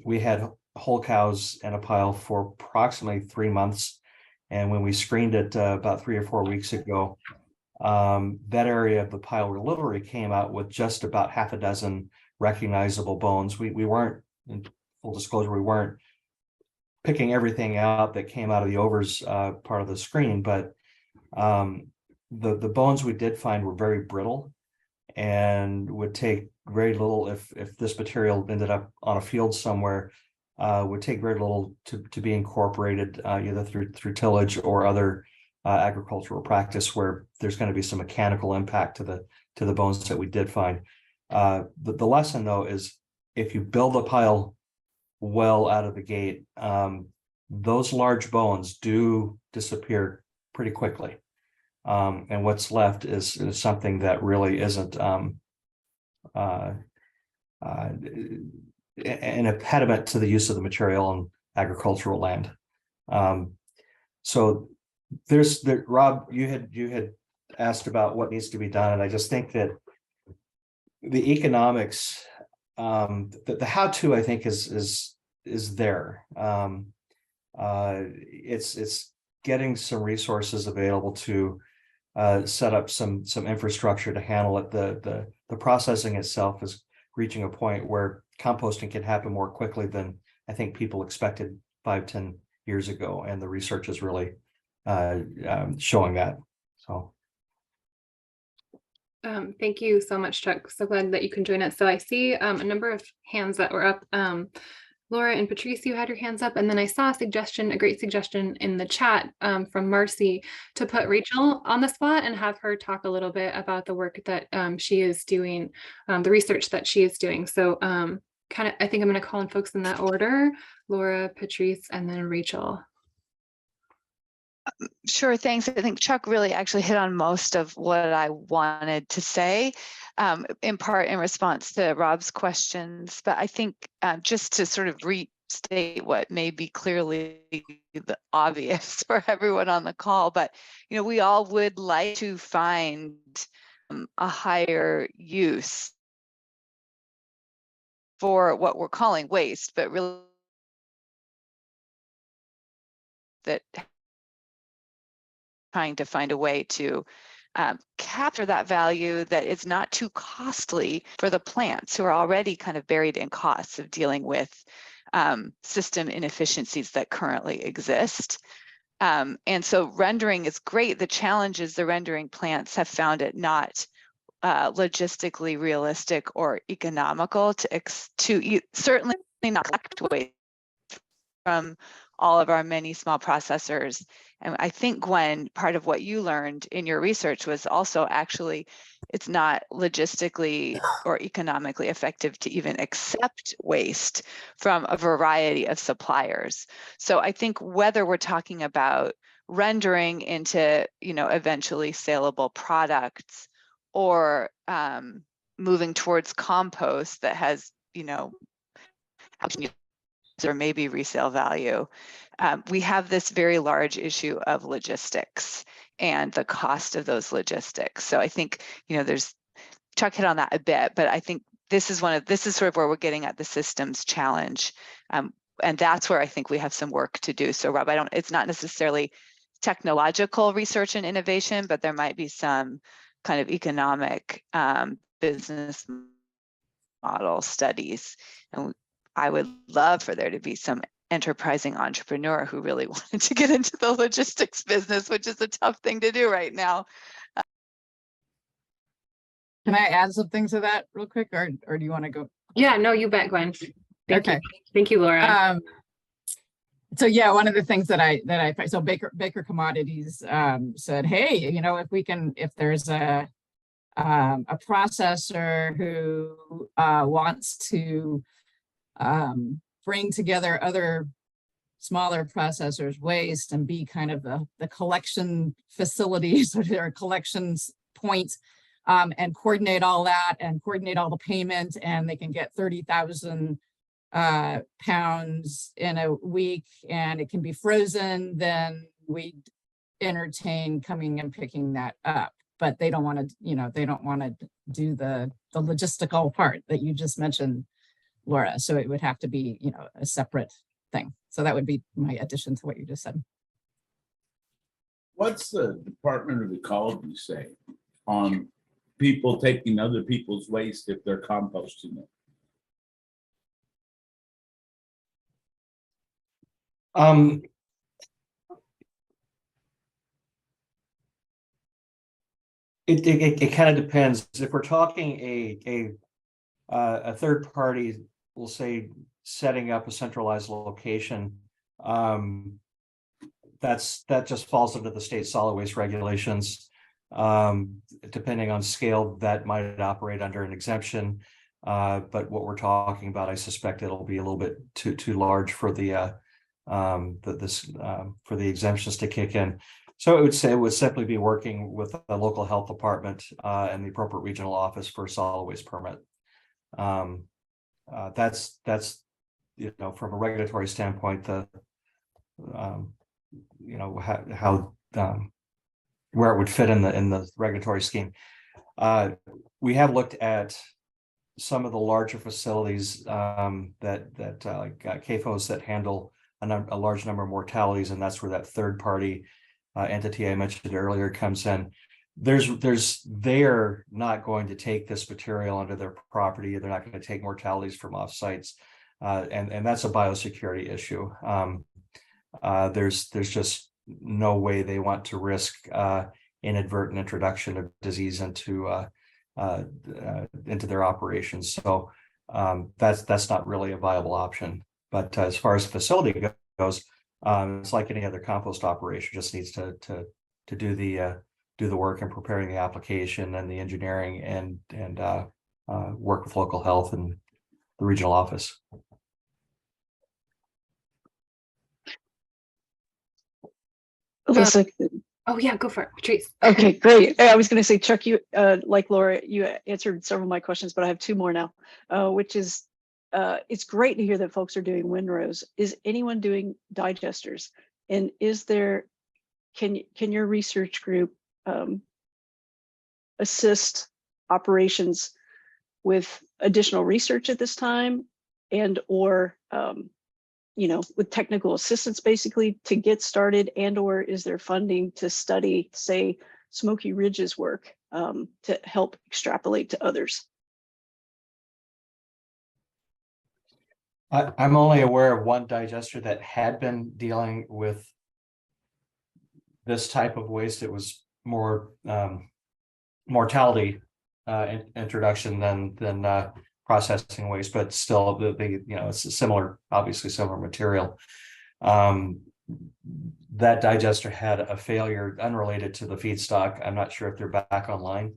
We had whole cows in a pile for approximately 3 months, and when we screened it about 3 or 4 weeks ago, that area of the pile literally came out with just about half a dozen recognizable bones. We weren't, in full disclosure, we weren't picking everything out that came out of the overs part of the screen, but the bones we did find were very brittle and would take very little, if this material ended up on a field somewhere, would take very little to be incorporated either through tillage or other agricultural practice where there's going to be some mechanical impact to the bones that we did find. The lesson, though, is if you build a pile well out of the gate, those large bones do disappear pretty quickly. And what's left is something that really isn't an impediment to the use of the material on agricultural land. So Rob, you had asked about what needs to be done, and I just think that the economics, the how-to, I think, is there. It's getting some resources available to set up some infrastructure to handle it. The processing itself is reaching a point where composting can happen more quickly than I think people expected 5-10 years ago, and the research is really showing that. So. Thank you so much, Chuck. So glad that you can join us. So I see a number of hands that were up. Laura and Patrice, you had your hands up, and then I saw a great suggestion in the chat from Marcy to put Rachel on the spot and have her talk a little bit about the work that she is doing, the research that she is doing. So I think I'm going to call in folks in that order: Laura, Patrice, and then Rachel. Sure, thanks. I think Chuck really actually hit on most of what I wanted to say, in part in response to Rob's questions. But I think just to sort of restate what may be clearly the obvious for everyone on the call, but we all would like to find a higher use for what we're calling waste, but really that trying to find a way to capture that value that is not too costly for the plants who are already kind of buried in costs of dealing with system inefficiencies that currently exist. And so rendering is great. The challenge is the rendering plants have found it not logistically realistic or economical to certainly not collect waste from all of our many small processors. And I think, Gwen, part of what you learned in your research was also actually it's not logistically or economically effective to even accept waste from a variety of suppliers. So I think whether we're talking about rendering into, eventually saleable products, or moving towards compost that has, or maybe resale value, we have this very large issue of logistics and the cost of those logistics. So I think, there's Chuck hit on that a bit, but I think this is sort of where we're getting at the systems challenge. And that's where I think we have some work to do. So Rob, it's not necessarily technological research and innovation, but there might be some kind of economic business model studies. And I would love for there to be some enterprising entrepreneur who really wanted to get into the logistics business, which is a tough thing to do right now. Can I add something to that real quick, or do you want to go? Yeah, no, you bet, Gwen. Thank you, Laura. So yeah, one of the things that I so Baker Commodities said, hey, if there's a processor who wants to bring together other smaller processors' waste and be kind of the collection facilities or their collections point, and coordinate all that and coordinate all the payment, and they can get 30,000 pounds in a week and it can be frozen, then we'd entertain coming and picking that up. But they don't want to, they don't want to do the logistical part that you just mentioned, Laura. So it would have to be, a separate thing. So that would be my addition to what you just said. What's the Department of Ecology say on people taking other people's waste if they're composting it? It kind of depends. If we're talking a third party, we'll say setting up a centralized location, that just falls under the state solid waste regulations. Depending on scale, that might operate under an exemption. But what we're talking about, I suspect it'll be a little bit too large for the for the exemptions to kick in. So it would simply be working with the local health department and the appropriate regional office for a solid waste permit. That's from a regulatory standpoint, how where it would fit in the regulatory scheme. We have looked at some of the larger facilities that like CAFOs that handle a large number of mortalities, and that's where that third party entity I mentioned earlier comes in. they're not going to take this material onto their property. They're not going to take mortalities from off sites. And that's a biosecurity issue. There's just no way they want to risk inadvertent introduction of disease into their operations. So that's not really a viable option. But as far as the facility goes, it's like any other compost operation, just needs to do the work in preparing the application and the engineering and work with local health and the regional office. Alyssa. Oh yeah, go for it, Patrice. Okay, great. I was going to say, Chuck, you like Laura, you answered several of my questions, but I have two more now, which is it's great to hear that folks are doing windrows. Is anyone doing digesters? And is there, can your research group assist operations with additional research at this time, and or with technical assistance basically to get started, and or is there funding to study, say, Smoky Ridge's work to help extrapolate to others? I'm only aware of one digester that had been dealing with this type of waste. It was more mortality introduction than processing waste, but still it's a similar, obviously similar material. That digester had a failure unrelated to the feedstock. I'm not sure if they're back online.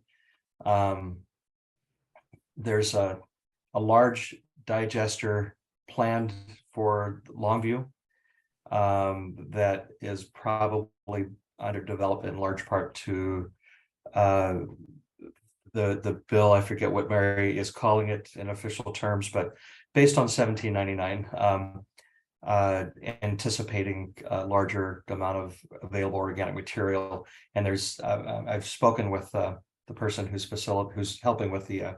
There's a large digester planned for Longview that is probably under development in large part to the bill. I forget what Mary is calling it in official terms, but based on 1799, anticipating a larger amount of available organic material. And there's I've spoken with the person who's helping with the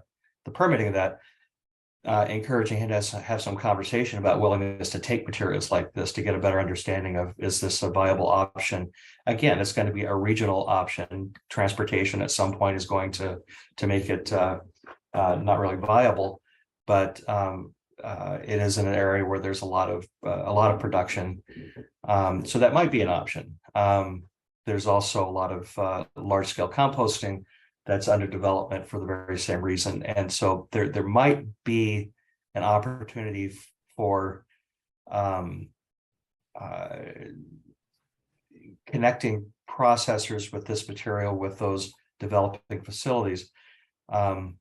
permitting of that, encouraging him to have some conversation about willingness to take materials like this to get a better understanding of, is this a viable option? Again, it's going to be a regional option. Transportation at some point is going to make it not really viable, but it is in an area where there's a lot of production, so that might be an option. There's also a lot of large scale composting that's under development for the very same reason. And so there might be an opportunity for connecting processors with this material with those developing facilities. They're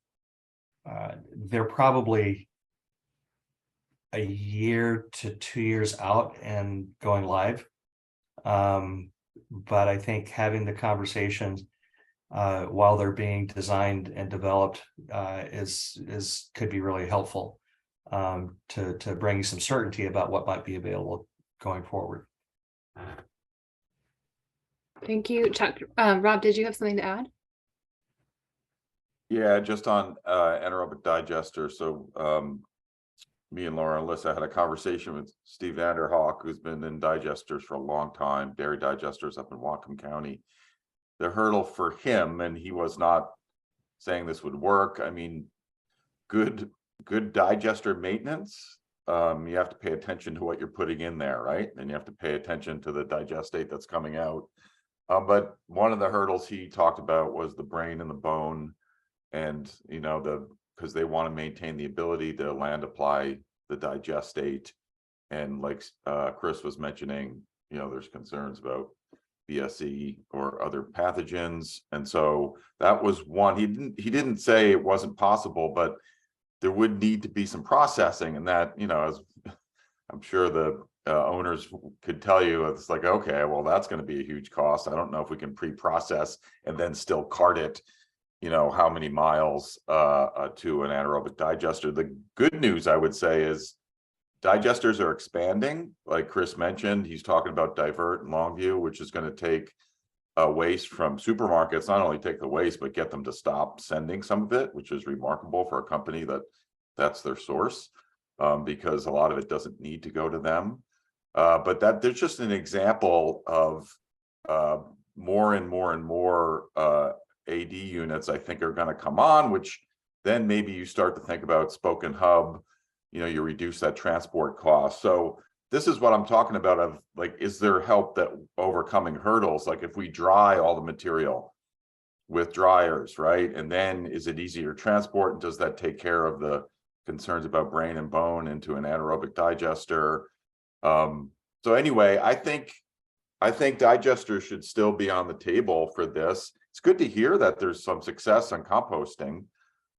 probably a year to 2 years out and going live. But I think having the conversations while they're being designed and developed could be really helpful to bring some certainty about what might be available going forward. Thank you, Chuck. Rob, did you have something to add? Yeah, just on anaerobic digester. So me and Laura and Alyssa had a conversation with Steve Vanderhawk, who's been in digesters for a long time, dairy digesters up in Whatcom County. The hurdle for him, and he was not saying this would work. I mean, good digester maintenance. You have to pay attention to what you're putting in there, right? And you have to pay attention to the digestate that's coming out. But one of the hurdles he talked about was the brain and the bone, and because they want to maintain the ability to land apply the digestate, and like Chris was mentioning, there's concerns about BSE or other pathogens, and so that was one. He didn't say it wasn't possible, but there would need to be some processing, and that as I'm sure the owners could tell you, it's like, okay, well, that's going to be a huge cost. I don't know if we can pre-process and then still cart it how many miles to an anaerobic digester. The good news, I would say, is digesters are expanding. Like Chris mentioned, he's talking about Divert and Longview, which is going to take waste from supermarkets, not only take the waste, but get them to stop sending some of it, which is remarkable for a company that's their source, because a lot of it doesn't need to go to them. But there's just an example of more and more AD units, I think, are going to come on, which then maybe you start to think about spoke and hub, you reduce that transport cost. So this is what I'm talking about of like, is there help that overcoming hurdles? Like if we dry all the material with dryers, right? And then is it easier to transport? And does that take care of the concerns about brain and bone into an anaerobic digester? So anyway, I think digesters should still be on the table for this. It's good to hear that there's some success on composting,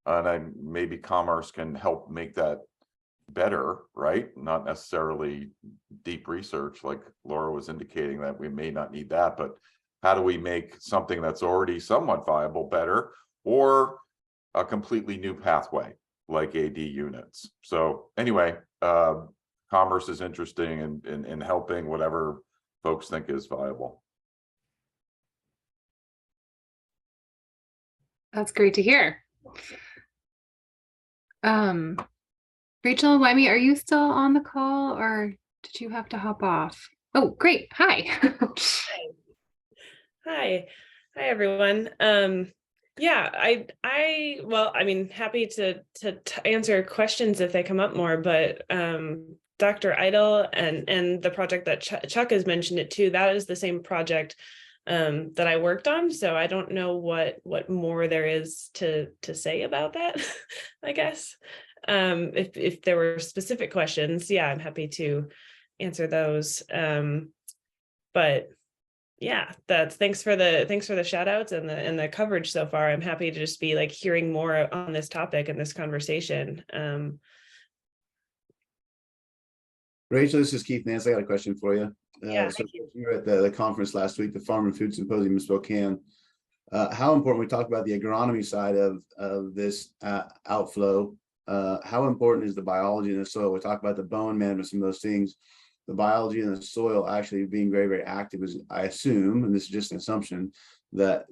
and maybe Commerce can help make that better, right? Not necessarily deep research like Laura was indicating that we may not need that, but how do we make something that's already somewhat viable better, or a completely new pathway like AD units? So anyway, Commerce is interesting in helping whatever folks think is viable. That's great to hear. Rachel, Wymie, are you still on the call or did you have to hop off? Oh, great. Hi. Hi, everyone. Yeah, well, I mean, happy to answer questions if they come up more, but Dr. Idle and the project that Chuck has mentioned it too, that is the same project that I worked on. So I don't know what more there is to say about that, I guess. If there were specific questions, yeah, I'm happy to answer those. But yeah, thanks for the shout outs and the coverage so far. I'm happy to just be like hearing more on this topic and this conversation. Rachel, this is Keith Nance. I got a question for you. Yeah, so you were at the conference last week, the Farm and Food Symposium in Spokane. How important, we talked about the agronomy side of this outflow. How important is the biology in the soil? We talked about the bone management, some of those things. The biology in the soil actually being very, very active is, I assume, and this is just an assumption, that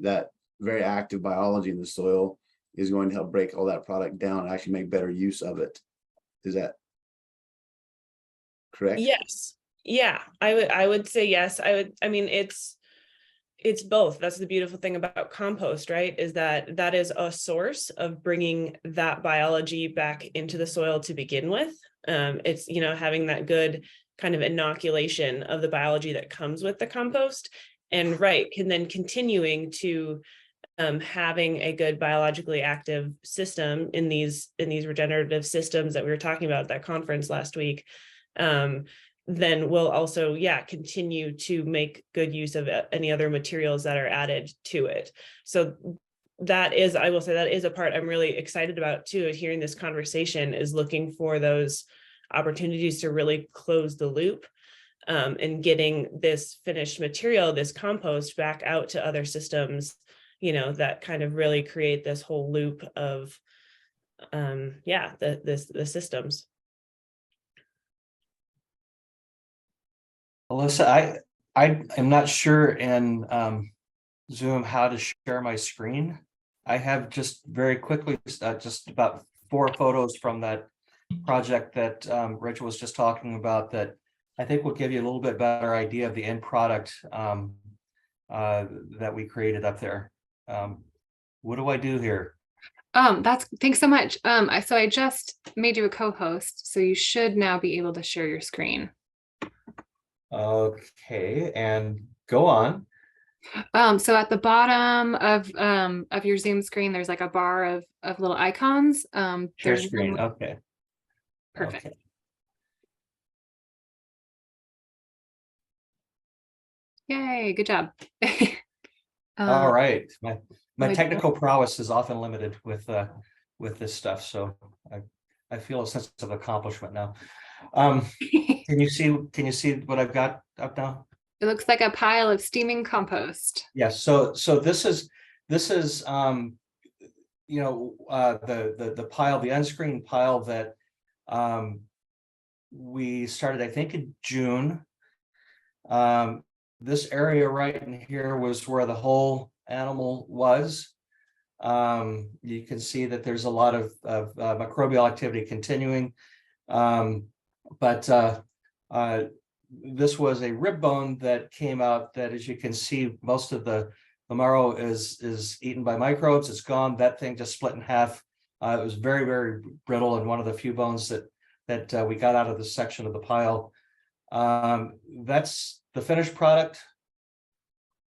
very active biology in the soil is going to help break all that product down and actually make better use of it. Is that correct? Yes. Yeah, I would say yes. I mean, it's both. That's the beautiful thing about compost, right? Is that is a source of bringing that biology back into the soil to begin with. It's, having that good kind of inoculation of the biology that comes with the compost, and can then continuing to having a good biologically active system in these regenerative systems that we were talking about at that conference last week. Then we'll also, continue to make good use of any other materials that are added to it. So that is, I will say, that is a part I'm really excited about too, hearing this conversation, is looking for those opportunities to really close the loop and getting this finished material, this compost, back out to other systems, that kind of really create this whole loop of, the systems. Alyssa, I am not sure in Zoom how to share my screen. I have just very quickly just about 4 photos from that project that Rachel was just talking about that I think will give you a little bit better idea of the end product that we created up there. What do I do here? Thanks so much. So I just made you a co-host, so you should now be able to share your screen. Okay, and go on. So at the bottom of your Zoom screen, there's like a bar of little icons. Share screen. Okay. Perfect. Okay. Yay, good job. All right. My technical prowess is often limited with this stuff, so I feel a sense of accomplishment now. Can you see what I've got up now? It looks like a pile of steaming compost. Yes. So this is the pile, the unscreened pile that we started, I think, in June. This area right in here was where the whole animal was. You can see that there's a lot of microbial activity continuing. But this was a rib bone that came out that, as you can see, most of the the marrow is eaten by microbes. It's gone. That thing just split in half. It was very, very brittle, and one of the few bones that we got out of this section of the pile. That's the finished product.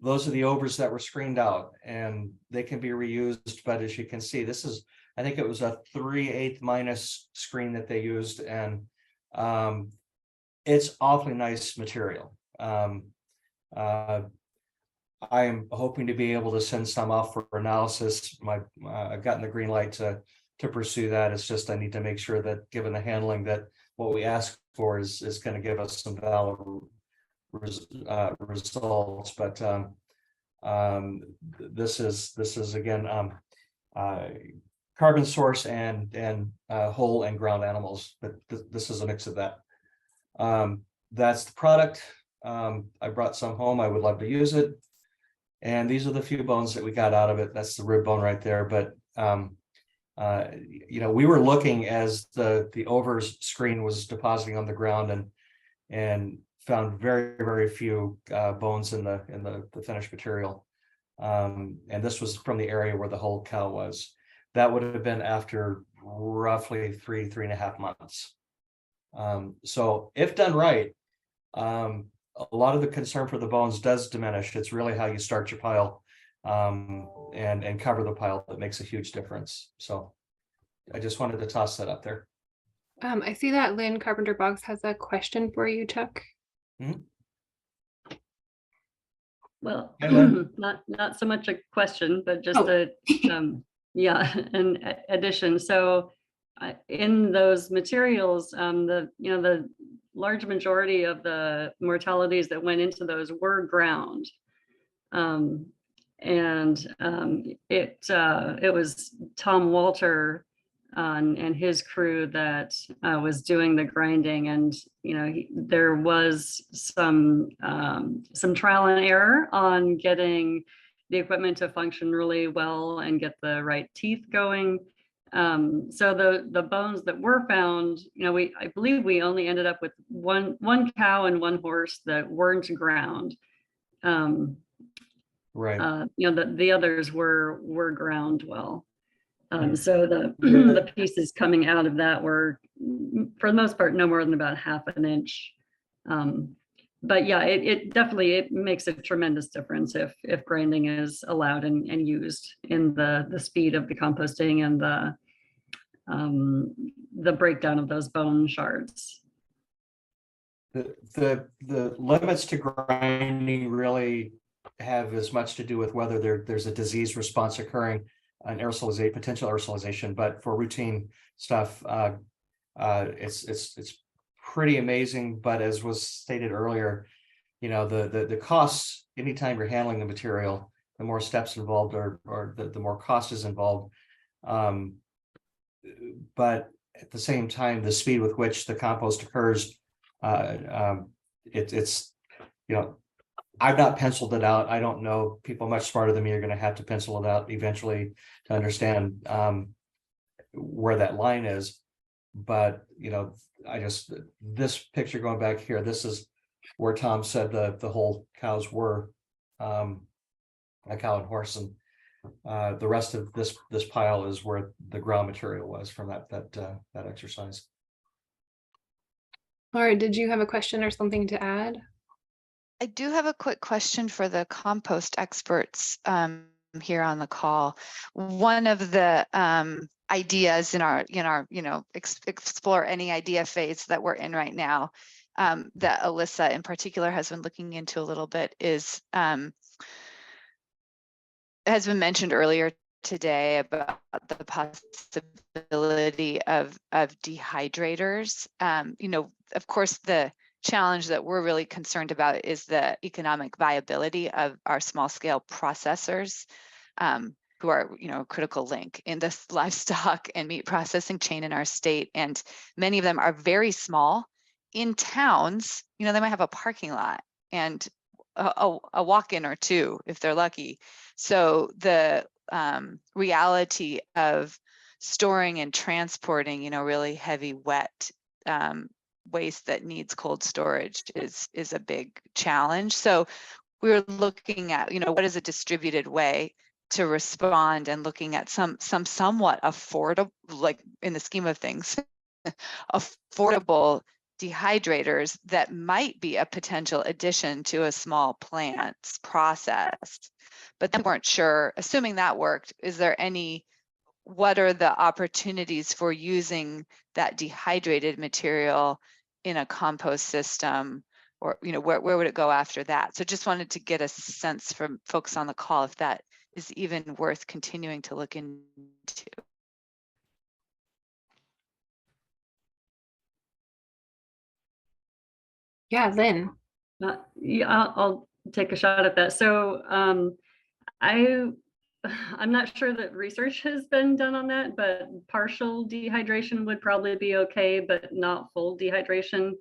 Those are the overs that were screened out, and they can be reused. But as you can see, this is, I think it was a 3/8 minus screen that they used, and it's awfully nice material. I am hoping to be able to send some off for analysis. I've gotten the green light to pursue that. It's just I need to make sure that, given the handling, that what we ask for is going to give us some valid results. But this is again carbon source and whole and ground animals. But this is a mix of that. That's the product. I brought some home. I would love to use it. And these are the few bones that we got out of it. That's the rib bone right there. But we were looking as the overs screen was depositing on the ground and found very, very few bones in the finished material. And this was from the area where the whole cow was. That would have been after roughly 3.5 months. So if done right, a lot of the concern for the bones does diminish. It's really how you start your pile and cover the pile that makes a huge difference. So I just wanted to toss that up there. I see that Lynn Carpenter Boggs has a question for you, Chuck. Well, Hey, Lynn. not so much a question, but just Oh. an addition. So in those materials, the large majority of the mortalities that went into those were ground. It was Tom Walter and his crew that was doing the grinding, and there was some trial and error on getting the equipment to function really well and get the right teeth going. So the bones that were found, I believe we only ended up with one cow and one horse that weren't ground. Right. The others were ground well. So the pieces coming out of that were, for the most part, no more than about 1/2 inch. But yeah, it definitely makes a tremendous difference if grinding is allowed and used in the speed of the composting and the breakdown of those bone shards. The limits to grinding really have as much to do with whether there's a disease response occurring, an potential aerosolization. But for routine stuff, it's pretty amazing. But as was stated earlier, the costs, anytime you're handling the material, the more steps involved or the more cost is involved. But at the same time, the speed with which the compost occurs, it's I've not penciled it out. I don't know. People much smarter than me are going to have to pencil it out eventually to understand where that line is. But this picture going back here, this is where Tom said the whole cows were, a cow and horse, and the rest of this pile is where the ground material was from that exercise. Laura, did you have a question or something to add? I do have a quick question for the compost experts here on the call. One of the ideas in our explore any idea phase that we're in right now, that Alyssa in particular has been looking into a little bit, is has been mentioned earlier today about the possibility of dehydrators. Of course, the challenge that we're really concerned about is the economic viability of our small scale processors, who are a critical link in this livestock and meat processing chain in our state. And many of them are very small. In towns, they might have a parking lot and a walk-in or two if they're lucky. So the reality of storing and transporting really heavy wet waste that needs cold storage is a big challenge. So we were looking at, what is a distributed way to respond, and looking at some somewhat affordable, like in the scheme of things, affordable dehydrators that might be a potential addition to a small plant's process. But then weren't sure, assuming that worked, what are the opportunities for using that dehydrated material in a compost system, or where would it go after that? So just wanted to get a sense from folks on the call if that is even worth continuing to look into. Yeah, Lynn. Yeah, I'll take a shot at that. So I'm not sure that research has been done on that, but partial dehydration would probably be okay, but not full dehydration.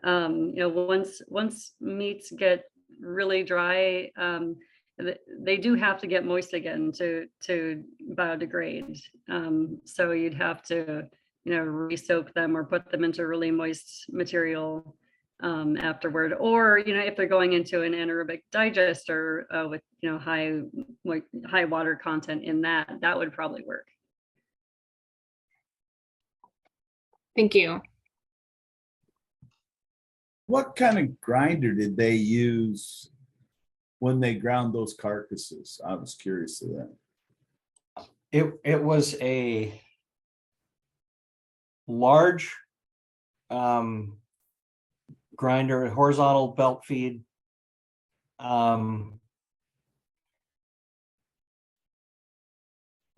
Once meats get really dry, they do have to get moist again to biodegrade. So you'd have to, re-soak them or put them into really moist material afterward, or if they're going into an anaerobic digester with high water content in that would probably work. Thank you. What kind of grinder did they use when they ground those carcasses? I was curious of that. It was a large grinder, horizontal belt feed.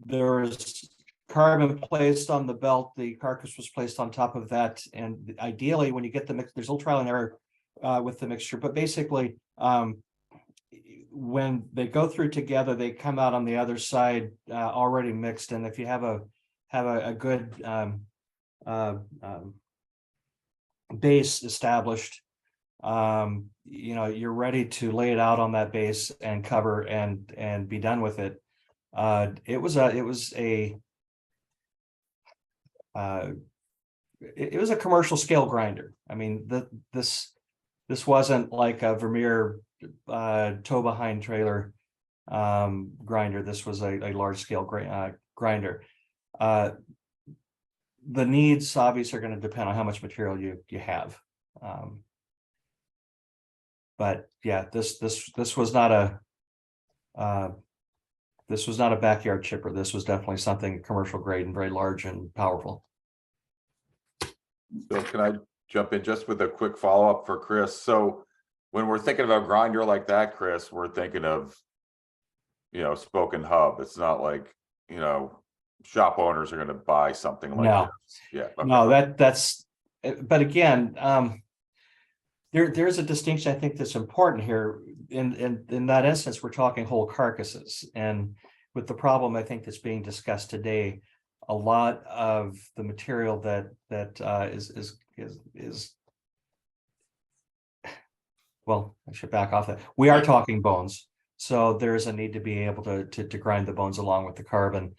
There was carbon placed on the belt, the carcass was placed on top of that, and ideally when you get the mix, there's a little trial and error with the mixture, but basically when they go through together, they come out on the other side already mixed. And if you have a good base established, you're ready to lay it out on that base and cover and be done with it. It was a commercial scale grinder. I mean, this wasn't like a Vermeer tow behind trailer grinder. This was a large scale grinder. The needs obviously are going to depend on how much material you have. But yeah, this was not a backyard chipper. This was definitely something commercial grade and very large and powerful. So can I jump in just with a quick follow-up for Chris? So when we're thinking about a grinder like that, Chris, we're thinking of, spoke and hub. It's not like, shop owners are going to buy something like No. this. Yeah. Okay. No, that's, but again, there's a distinction I think that's important here. In that instance, we're talking whole carcasses, and with the problem I think that's being discussed today, a lot of the material that is well, I should back off that. We are talking bones, so there's a need to be able to grind the bones along with the carbon.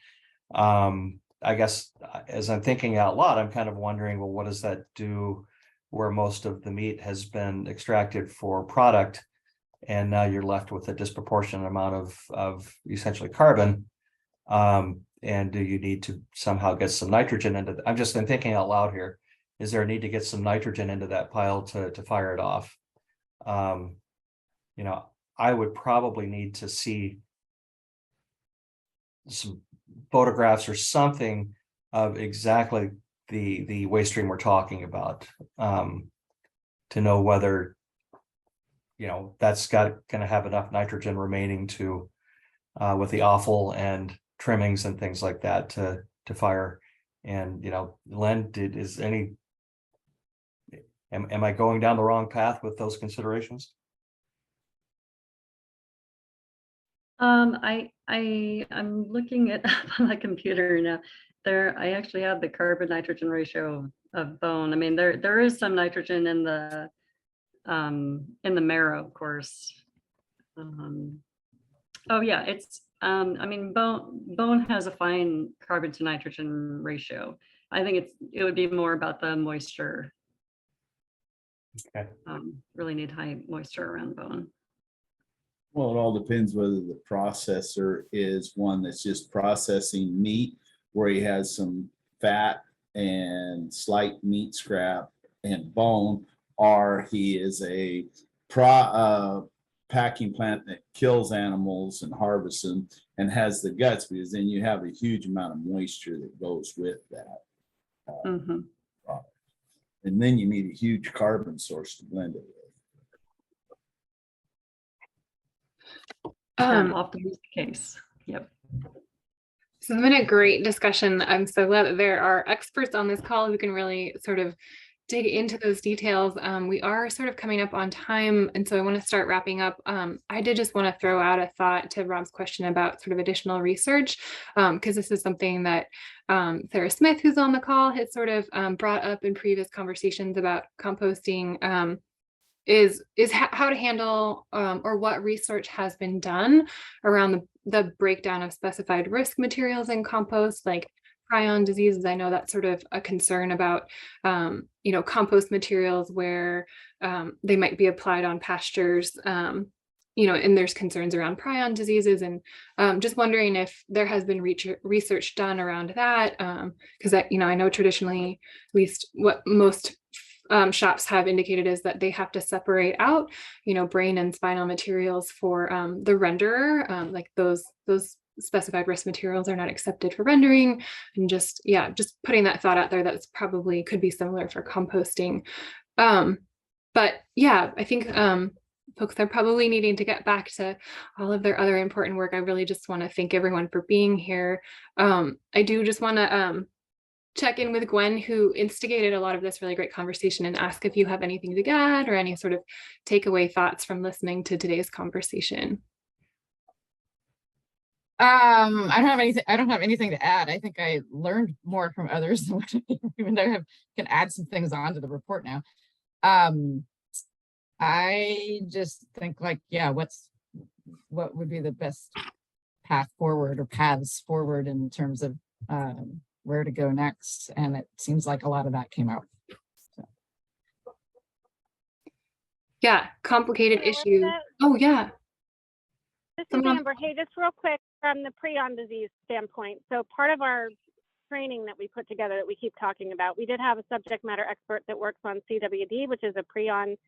I guess as I'm thinking out loud, I'm kind of wondering, well, what does that do where most of the meat has been extracted for product, and now you're left with a disproportionate amount of essentially carbon? And do you need to somehow get some nitrogen into I'm just been thinking out loud here. Is there a need to get some nitrogen into that pile to fire it off? I would probably need to see some photographs or something of exactly the waste stream we're talking about, to know whether that's going to have enough nitrogen remaining to with the offal and trimmings and things like that to fire. And Len, am I going down the wrong path with those considerations? I'm looking at on my computer now. I actually have the carbon nitrogen ratio of bone. I mean, there is some nitrogen in the marrow, of course. Oh yeah, it's I mean, bone has a fine carbon to nitrogen ratio. I think it would be more about the moisture. Okay. Really need high moisture around bone. Well, it all depends whether the processor is one that's just processing meat where he has some fat and slight meat scrap and bone, or he is a packing plant that kills animals and harvests them and has the guts, because then you have a huge amount of moisture that goes with that. Mhm. Product. And then you need a huge carbon source to blend it with. Often is the case. Yep. So it's been a great discussion. I'm so glad that there are experts on this call who can really sort of dig into those details. We are sort of coming up on time, and so I want to start wrapping up. I did just want to throw out a thought to Rob's question about sort of additional research, because this is something that Sarah Smith, who's on the call, has sort of brought up in previous conversations about composting. Is how to handle or what research has been done around the breakdown of specified risk materials in compost, like prion diseases. I know that's sort of a concern about compost materials where they might be applied on pastures, and there's concerns around prion diseases, and just wondering if there has been research done around that, because I know traditionally, at least what most shops have indicated is that they have to separate out, brain and spinal materials for the renderer, like those specified risk materials are not accepted for rendering, and just putting that thought out there, that's probably could be similar for composting. But yeah, I think folks are probably needing to get back to all of their other important work. I really just want to thank everyone for being here. I do just want to check in with Gwen, who instigated a lot of this really great conversation, and ask if you have anything to add or any sort of takeaway thoughts from listening to today's conversation. I don't have anything to add. I think I learned more from others than what even though I can add some things onto the report now. I just think what would be the best path forward or paths forward in terms of where to go next, and it seems like a lot of that came out. So. Yeah, complicated issue. Oh yeah. This is Amber. Hey, just real quick from the prion disease standpoint. So part of our training that we put together that we keep talking about, we did have a subject matter expert that works on CWD, which is a prion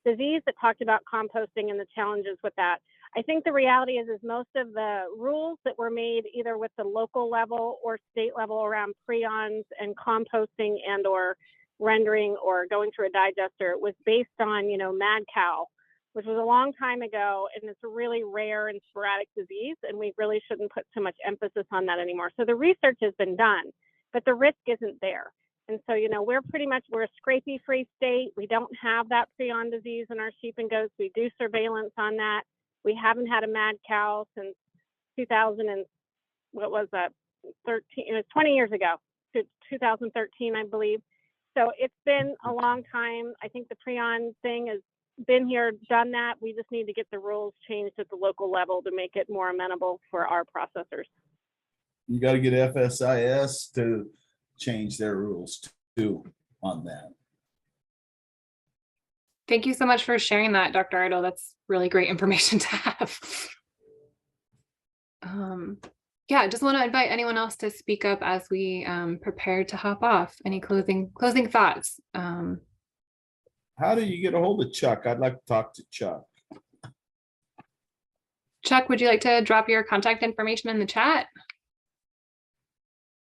disease, that talked about composting and the challenges with that. I think the reality is most of the rules that were made either with the local level or state level around prions and composting and or rendering or going through a digester was based on, mad cow, which was a long time ago, and it's a really rare and sporadic disease, and we really shouldn't put so much emphasis on that anymore. So the research has been done, but the risk isn't there. And so, we're a scrapie-free state. We don't have that prion disease in our sheep and goats. We do surveillance on that. We haven't had a mad cow since 2000 and what was that? 13. It was 20 years ago, 2013, I believe. So it's been a long time. I think the prion thing has been here, done that. We just need to get the rules changed at the local level to make it more amenable for our processors. You got to get FSIS to change their rules too on that. Thank you so much for sharing that, Dr. Idle. That's really great information to have. Yeah, just want to invite anyone else to speak up as we prepare to hop off. Any closing thoughts? How do you get a hold of Chuck? I'd like to talk to Chuck. Chuck, would you like to drop your contact information in the chat?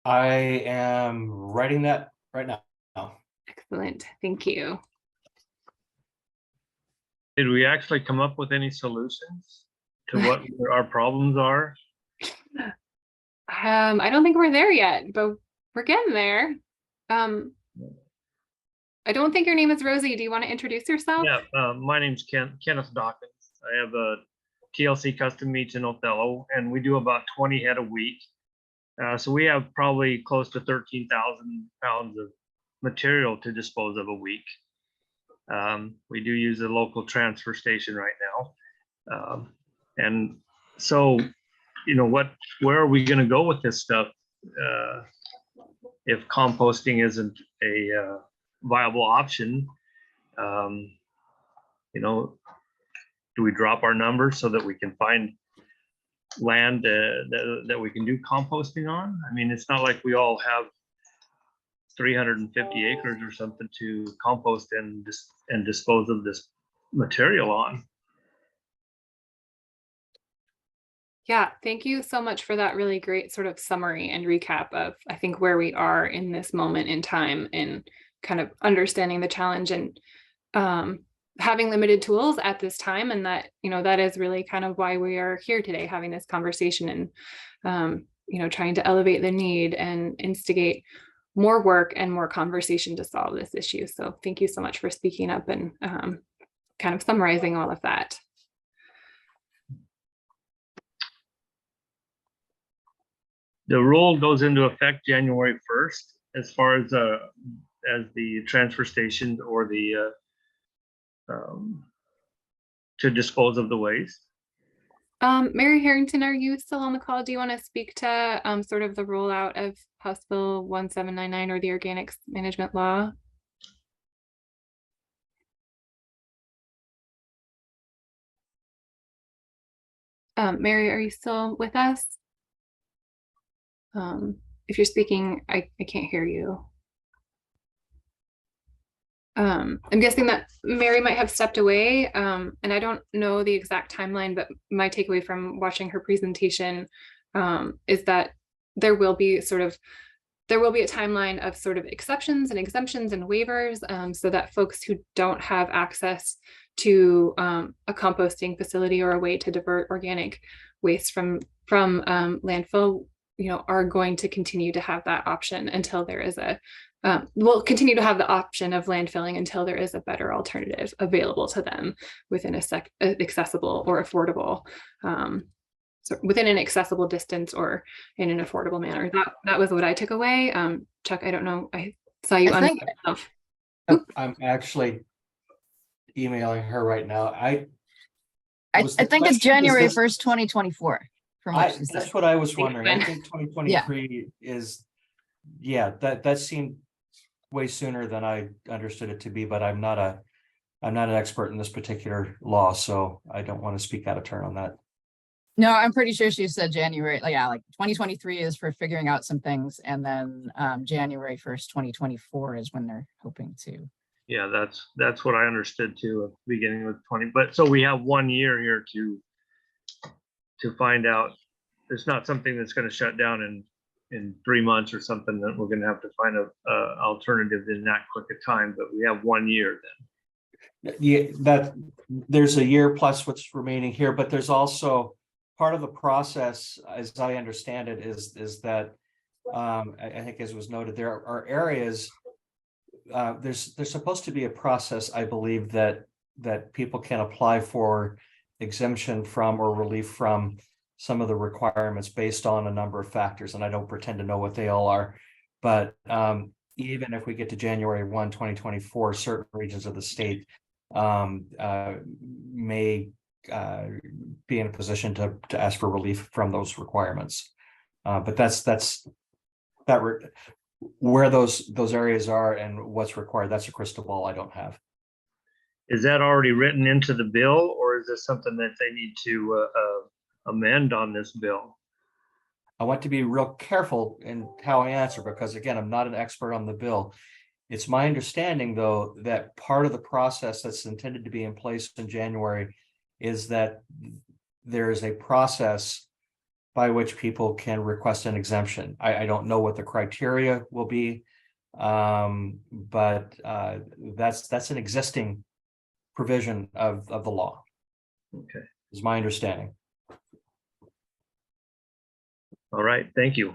I am writing that right now. Excellent. Thank you. Did we actually come up with any solutions to what our problems are? I don't think we're there yet, but we're getting there. I don't think your name is Rosie. Do you want to introduce yourself? Yeah, my name's Kenneth Dawkins. I have a TLC Custom Meats in Othello, and we do about 20 head a week. So we have probably close to 13,000 pounds of material to dispose of a week. We do use a local transfer station right now. And so, where are we going to go with this stuff if composting isn't a viable option? Do do we drop our numbers so that we can find land that we can do composting on? I mean, it's not like we all have 350 acres or something to compost and dispose of this material on. Yeah, thank you so much for that really great sort of summary and recap of, I think, where we are in this moment in time and kind of understanding the challenge and having limited tools at this time. And that, that is really kind of why we are here today, having this conversation and, trying to elevate the need and instigate more work and more conversation to solve this issue. So thank you so much for speaking up and kind of summarizing all of that. The rule goes into effect January 1st as far as the transfer station or the to dispose of the waste. Mary Harrington, are you still on the call? Do you want to speak to sort of the rollout of House Bill 1799 or the Organics Management Law? Mary, are you still with us? If you're speaking, I can't hear you. I'm guessing that Mary might have stepped away, and I don't know the exact timeline, but my takeaway from watching her presentation is that there will be a timeline of sort of exceptions and exemptions and waivers, so that folks who don't have access to a composting facility or a way to divert organic waste from landfill, are going to continue to have that option until there is will continue to have the option of landfilling until there is a better alternative available to them within accessible or affordable, so within an accessible distance or in an affordable manner. That was what I took away. Chuck, I don't know. I saw you on. I'm actually emailing her right now. I think it's January 1st, 2024. That's what I was wondering. I think 2023 is, that seemed way sooner than I understood it to be, but I'm not an expert in this particular law, so I don't want to speak out of turn on that. No, I'm pretty sure she said January. Like 2023 is for figuring out some things, and then January 1st, 2024 is when they're hoping to. Yeah, that's what I understood too, beginning with 20. But so we have 1 year here to find out. It's not something that's going to shut down in 3 months or something that we're going to have to find a alternative in that quick a time. But we have 1 year then. Yeah, that there's a year plus what's remaining here, but there's also part of the process, as I understand it, is that I think, as was noted, there are areas. There's supposed to be a process, I believe, that people can apply for exemption from or relief from some of the requirements based on a number of factors, and I don't pretend to know what they all are. But even if we get to January 1, 2024, certain regions of the state may be in a position to ask for relief from those requirements. But that's where those areas are and what's required. That's a crystal ball I don't have. Is that already written into the bill, or is this something that they need to amend on this bill? I want to be real careful in how I answer, because again, I'm not an expert on the bill. It's my understanding, though, that part of the process that's intended to be in place in January is that there is a process by which people can request an exemption. I don't know what the criteria will be, but that's an existing provision of the law. Okay, is my understanding. All right, thank you.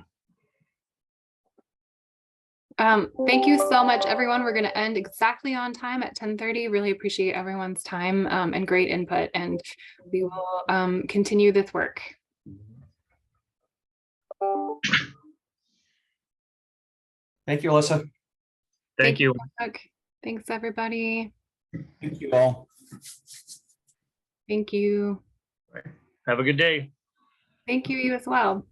Thank you so much, everyone. We're going to end exactly on time at 10:30. Really appreciate everyone's time and great input, and we will continue this work. Thank you, Alyssa. Thank you. Thanks, everybody. Thank you all. Thank you. Have a good day. Thank you, you as well.